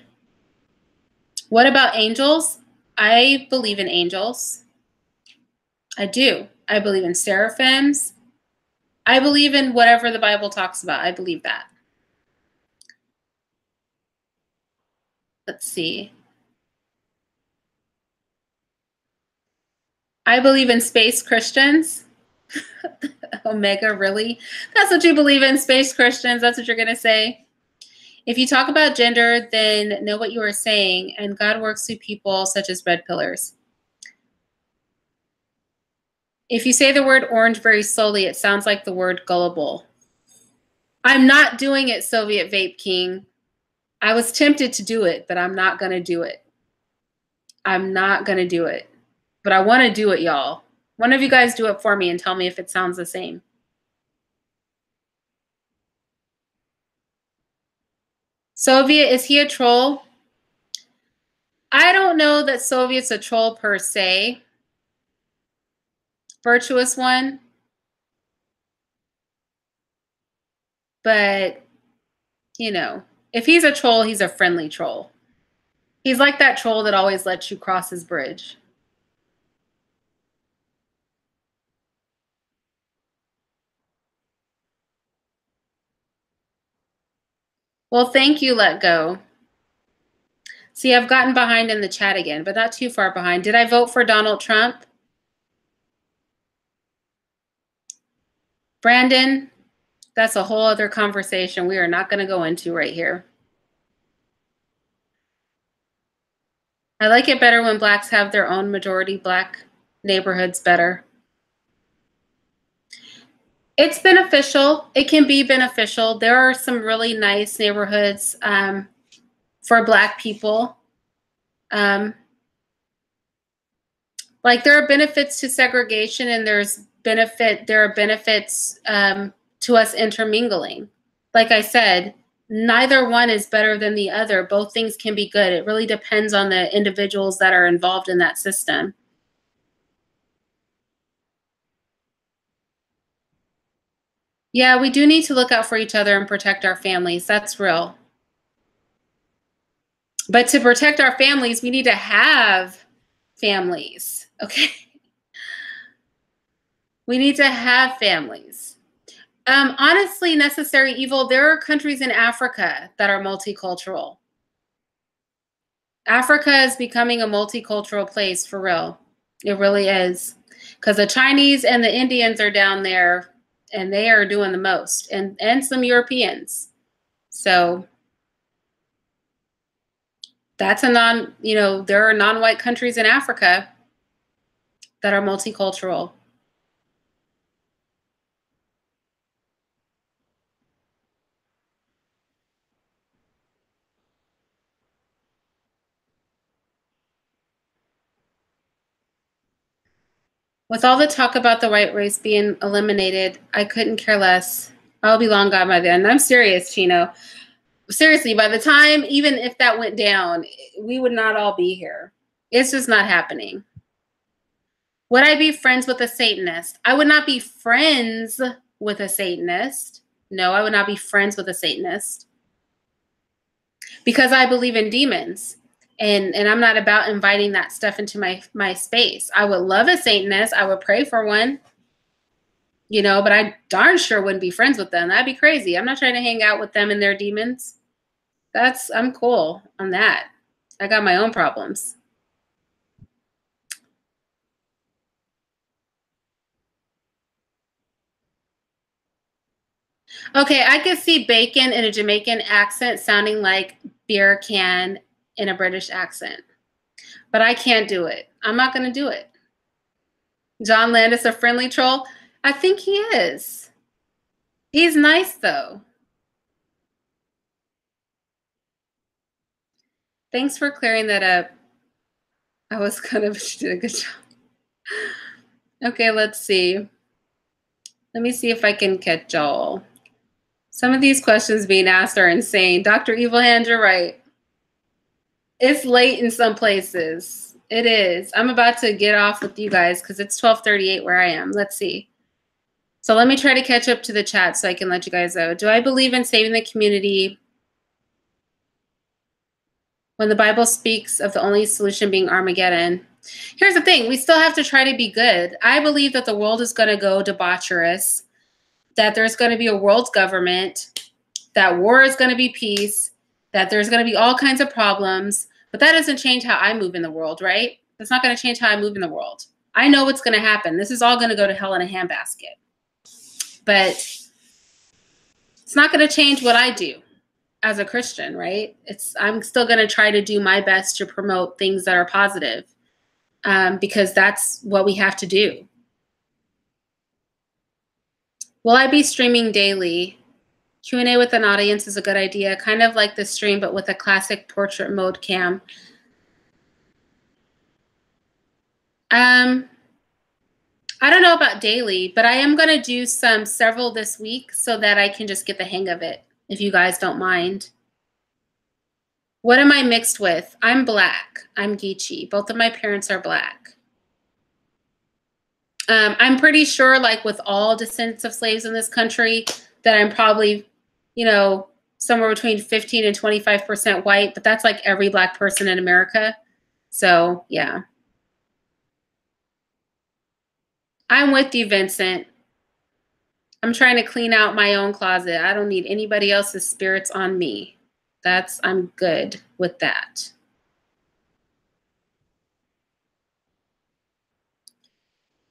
What about angels? I believe in angels. I do. I believe in seraphims. I believe in whatever the Bible talks about. I believe that. Let's see. I believe in space Christians. Omega, really? That's what you believe in, space Christians? That's what you're going to say? If you talk about gender, then know what you are saying, and God works through people such as red pillars. If you say the word orange very slowly, it sounds like the word gullible. I'm not doing it, Soviet Vape King. I was tempted to do it, but I'm not going to do it. I'm not going to do it. But I want to do it, y'all. One of you guys do it for me and tell me if it sounds the same. Soviet, is he a troll? I don't know that Soviet's a troll per se. Virtuous one. But, you know, if he's a troll, he's a friendly troll. He's like that troll that always lets you cross his bridge. Well, thank you, Let Go. See, I've gotten behind in the chat again, but not too far behind. Did I vote for Donald Trump? Brandon, that's a whole other conversation we are not going to go into right here. I like it better when blacks have their own majority black neighborhoods better. It's beneficial. It can be beneficial. There are some really nice neighborhoods for black people. Like there are benefits to segregation, and there are benefits to us intermingling. Like I said, neither one is better than the other. Both things can be good. It really depends on the individuals that are involved in that system. Yeah, we do need to look out for each other and protect our families. That's real. But to protect our families, we need to have families, okay? We need to have families. Honestly, necessary evil, there are countries in Africa that are multicultural. Africa is becoming a multicultural place for real. It really is. Because the Chinese and the Indians are down there, and they are doing the most, and some Europeans. So that's there are non-white countries in Africa that are multicultural. With all the talk about the white race being eliminated, I couldn't care less. I'll be long gone by then. I'm serious, Chino. Seriously, by the time, even if that went down, we would not all be here. It's just not happening. Would I be friends with a Satanist? I would not be friends with a Satanist. No, I would not be friends with a Satanist. Because I believe in demons. And I'm not about inviting that stuff into my space. I would love a Satanist. I would pray for one. You know, but I darn sure wouldn't be friends with them. That'd be crazy. I'm not trying to hang out with them and their demons. I'm cool on that. I got my own problems. Okay, I could see bacon in a Jamaican accent sounding like beer can in a British accent. But I can't do it. I'm not going to do it. John Landis, a friendly troll? I think he is. He's nice, though. Thanks for clearing that up. I was kind of, she did a good job. Okay, let's see. Let me see if I can catch y'all. Some of these questions being asked are insane. Dr. Evilhand, you're right. It's late in some places. It is. I'm about to get off with you guys because it's 12:38 where I am. Let's see. So let me try to catch up to the chat so I can let you guys know. Do I believe in saving the community when the Bible speaks of the only solution being Armageddon? Here's the thing. We still have to try to be good. I believe that the world is going to go debaucherous, that there's going to be a world government, that war is going to be peace, that there's going to be all kinds of problems. But that doesn't change how I move in the world, right? That's not going to change how I move in the world. I know what's going to happen. This is all going to go to hell in a handbasket. But it's not going to change what I do as a Christian, right? I'm still going to try to do my best to promote things that are positive because that's what we have to do. Will I be streaming daily? Q&A with an audience is a good idea, kind of like the stream, but with a classic portrait mode cam. I don't know about daily, but I am going to do several this week so that I can just get the hang of it, if you guys don't mind. What am I mixed with? I'm black. I'm Geechee. Both of my parents are black. I'm pretty sure, like with all descendants of slaves in this country, that I'm probably, you know, somewhere between 15 and 25% white, but that's like every black person in America. So, yeah. I'm with you, Vincent. I'm trying to clean out my own closet. I don't need anybody else's spirits on me. I'm good with that.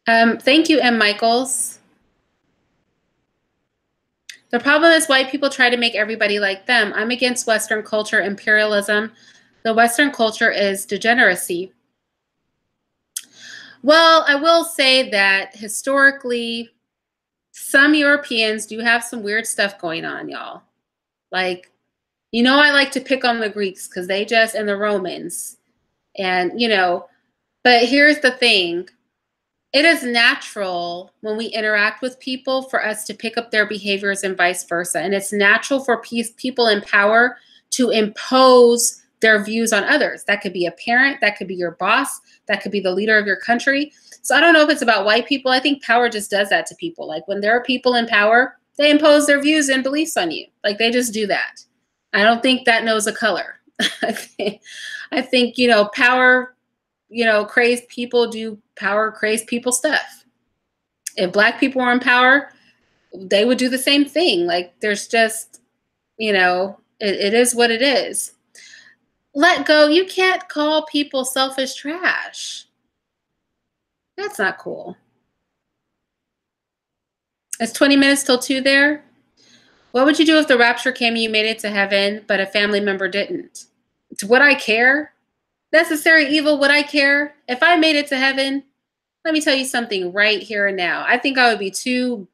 Thank you, M. Michaels. The problem is white people try to make everybody like them. I'm against Western culture imperialism. The Western culture is degeneracy. Well, I will say that historically, some Europeans do have some weird stuff going on, y'all. Like, you know, I like to pick on the Greeks because and the Romans. And, you know, but here's the thing. It is natural when we interact with people for us to pick up their behaviors and vice versa. And it's natural for people in power to impose their views on others. That could be a parent, that could be your boss, that could be the leader of your country. So I don't know if it's about white people. I think power just does that to people. Like when there are people in power, they impose their views and beliefs on you. Like they just do that. I don't think that knows a color. I think, you know, power, you know, crazed people do power crazed people stuff. If black people were in power, they would do the same thing. Like there's just, you know, it is what it is. Let go. You can't call people selfish trash. That's not cool. It's 20 minutes till 2 there. What would you do if the rapture came and you made it to heaven, but a family member didn't? Would I care? Necessary evil, would I care? If I made it to heaven, let me tell you something right here and now. I think I would be too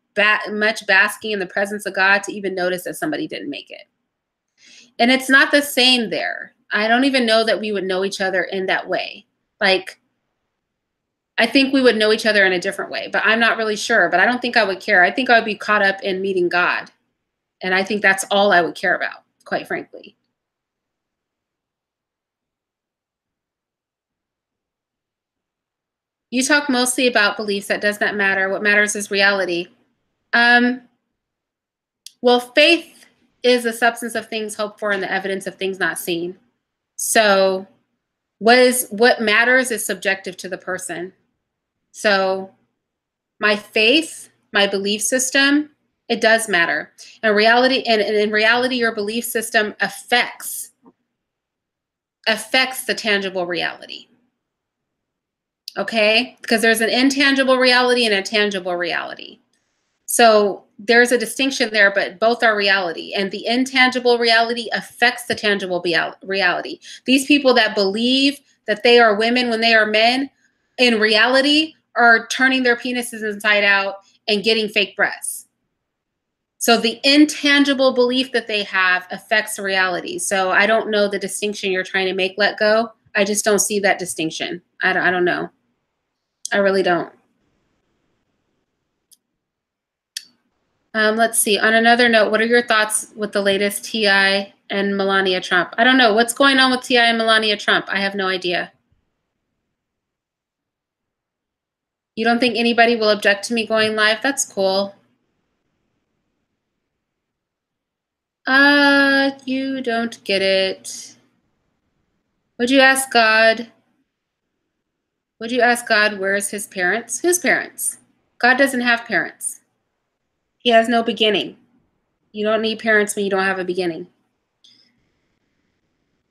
much basking in the presence of God to even notice that somebody didn't make it. And it's not the same there. I don't even know that we would know each other in that way. Like, I think we would know each other in a different way, but I'm not really sure. But I don't think I would care. I think I would be caught up in meeting God. And I think that's all I would care about, quite frankly. You talk mostly about beliefs. That does not matter. What matters is reality. Well, faith is the substance of things hoped for and the evidence of things not seen. So what matters is subjective to the person. So my faith, my belief system, it does matter. In reality, and in reality, your belief system affects the tangible reality. Okay? Because there's an intangible reality and a tangible reality. So there's a distinction there, but both are reality. And the intangible reality affects the tangible reality. These people that believe that they are women when they are men, in reality, are turning their penises inside out and getting fake breasts. So the intangible belief that they have affects reality. So I don't know the distinction you're trying to make, let go. I just don't see that distinction. I don't know. I really don't. Let's see. On another note, what are your thoughts with the latest T.I. and Melania Trump? I don't know. What's going on with T.I. and Melania Trump? I have no idea. You don't think anybody will object to me going live? That's cool. You don't get it. Would you ask God? Would you ask God where's his parents? Whose parents? God doesn't have parents. He has no beginning. You don't need parents when you don't have a beginning.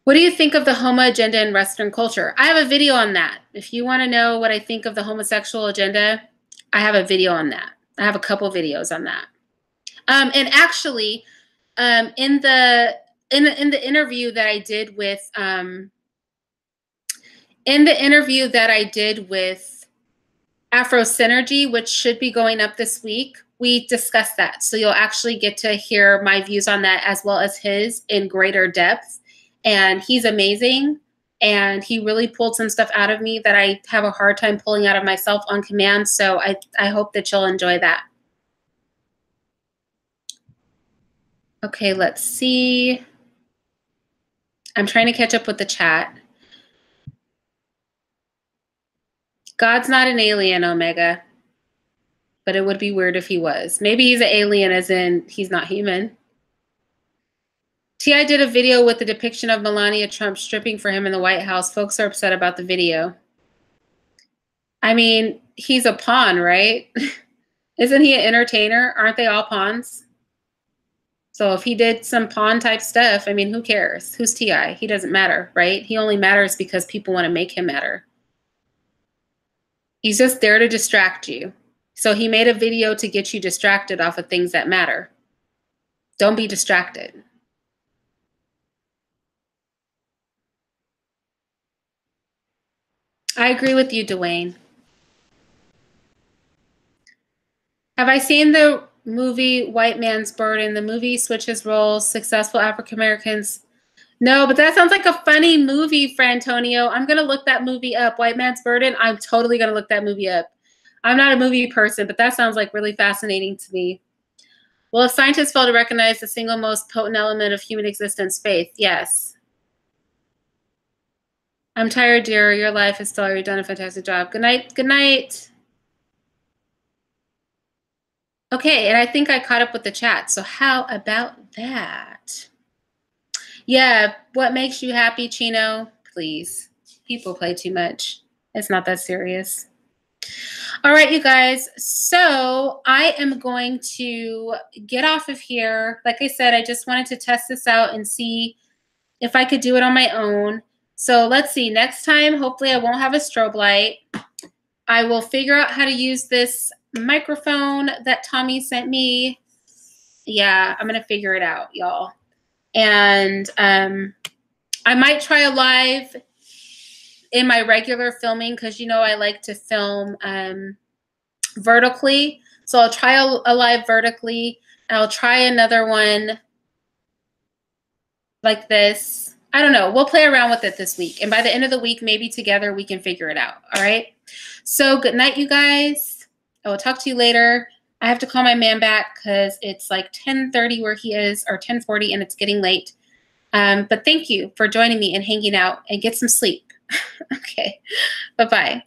What do you think of the homo agenda in Western culture? I have a video on that. If you want to know what I think of the homosexual agenda, I have a video on that. I have a couple videos on that. And actually, in the interview that I did with Afro Synergy, which should be going up this week, we discussed that. So you'll actually get to hear my views on that as well as his in greater depth. And he's amazing. And he really pulled some stuff out of me that I have a hard time pulling out of myself on command. So I hope that you'll enjoy that. Okay, let's see. I'm trying to catch up with the chat. God's not an alien, Omega. But it would be weird if he was. Maybe he's an alien as in he's not human. T.I. did a video with the depiction of Melania Trump stripping for him in the White House. Folks are upset about the video. I mean, he's a pawn, right? Isn't he an entertainer? Aren't they all pawns? So if he did some pawn type stuff, I mean, who cares? Who's T.I.? He doesn't matter, right? He only matters because people want to make him matter. He's just there to distract you. So he made a video to get you distracted off of things that matter. Don't be distracted. I agree with you, Dwayne. Have I seen the movie White Man's Burden? The movie switches roles, successful African Americans. No, but that sounds like a funny movie, Frantonio. I'm going to look that movie up. White Man's Burden. I'm totally going to look that movie up. I'm not a movie person, but that sounds like really fascinating to me. Well, if scientists fail to recognize the single most potent element of human existence, faith, yes. I'm tired, dear. Your life is stellar. You've done a fantastic job. Good night. Good night. Okay, and I think I caught up with the chat. So how about that? Yeah, what makes you happy, Chino? Please. People play too much. It's not that serious. All right, you guys. So I am going to get off of here. Like I said, I just wanted to test this out and see if I could do it on my own. So let's see. Next time, hopefully I won't have a strobe light. I will figure out how to use this microphone that Tommy sent me. Yeah, I'm going to figure it out, y'all. And I might try a live in my regular filming because, you know, I like to film vertically. So I'll try a live vertically. I'll try another one like this. I don't know. We'll play around with it this week. And by the end of the week, maybe together we can figure it out. All right. So good night, you guys. I will talk to you later. I have to call my man back because it's like 10:30 where he is, or 10:40, and it's getting late. But thank you for joining me and hanging out, and get some sleep. Okay. Bye-bye.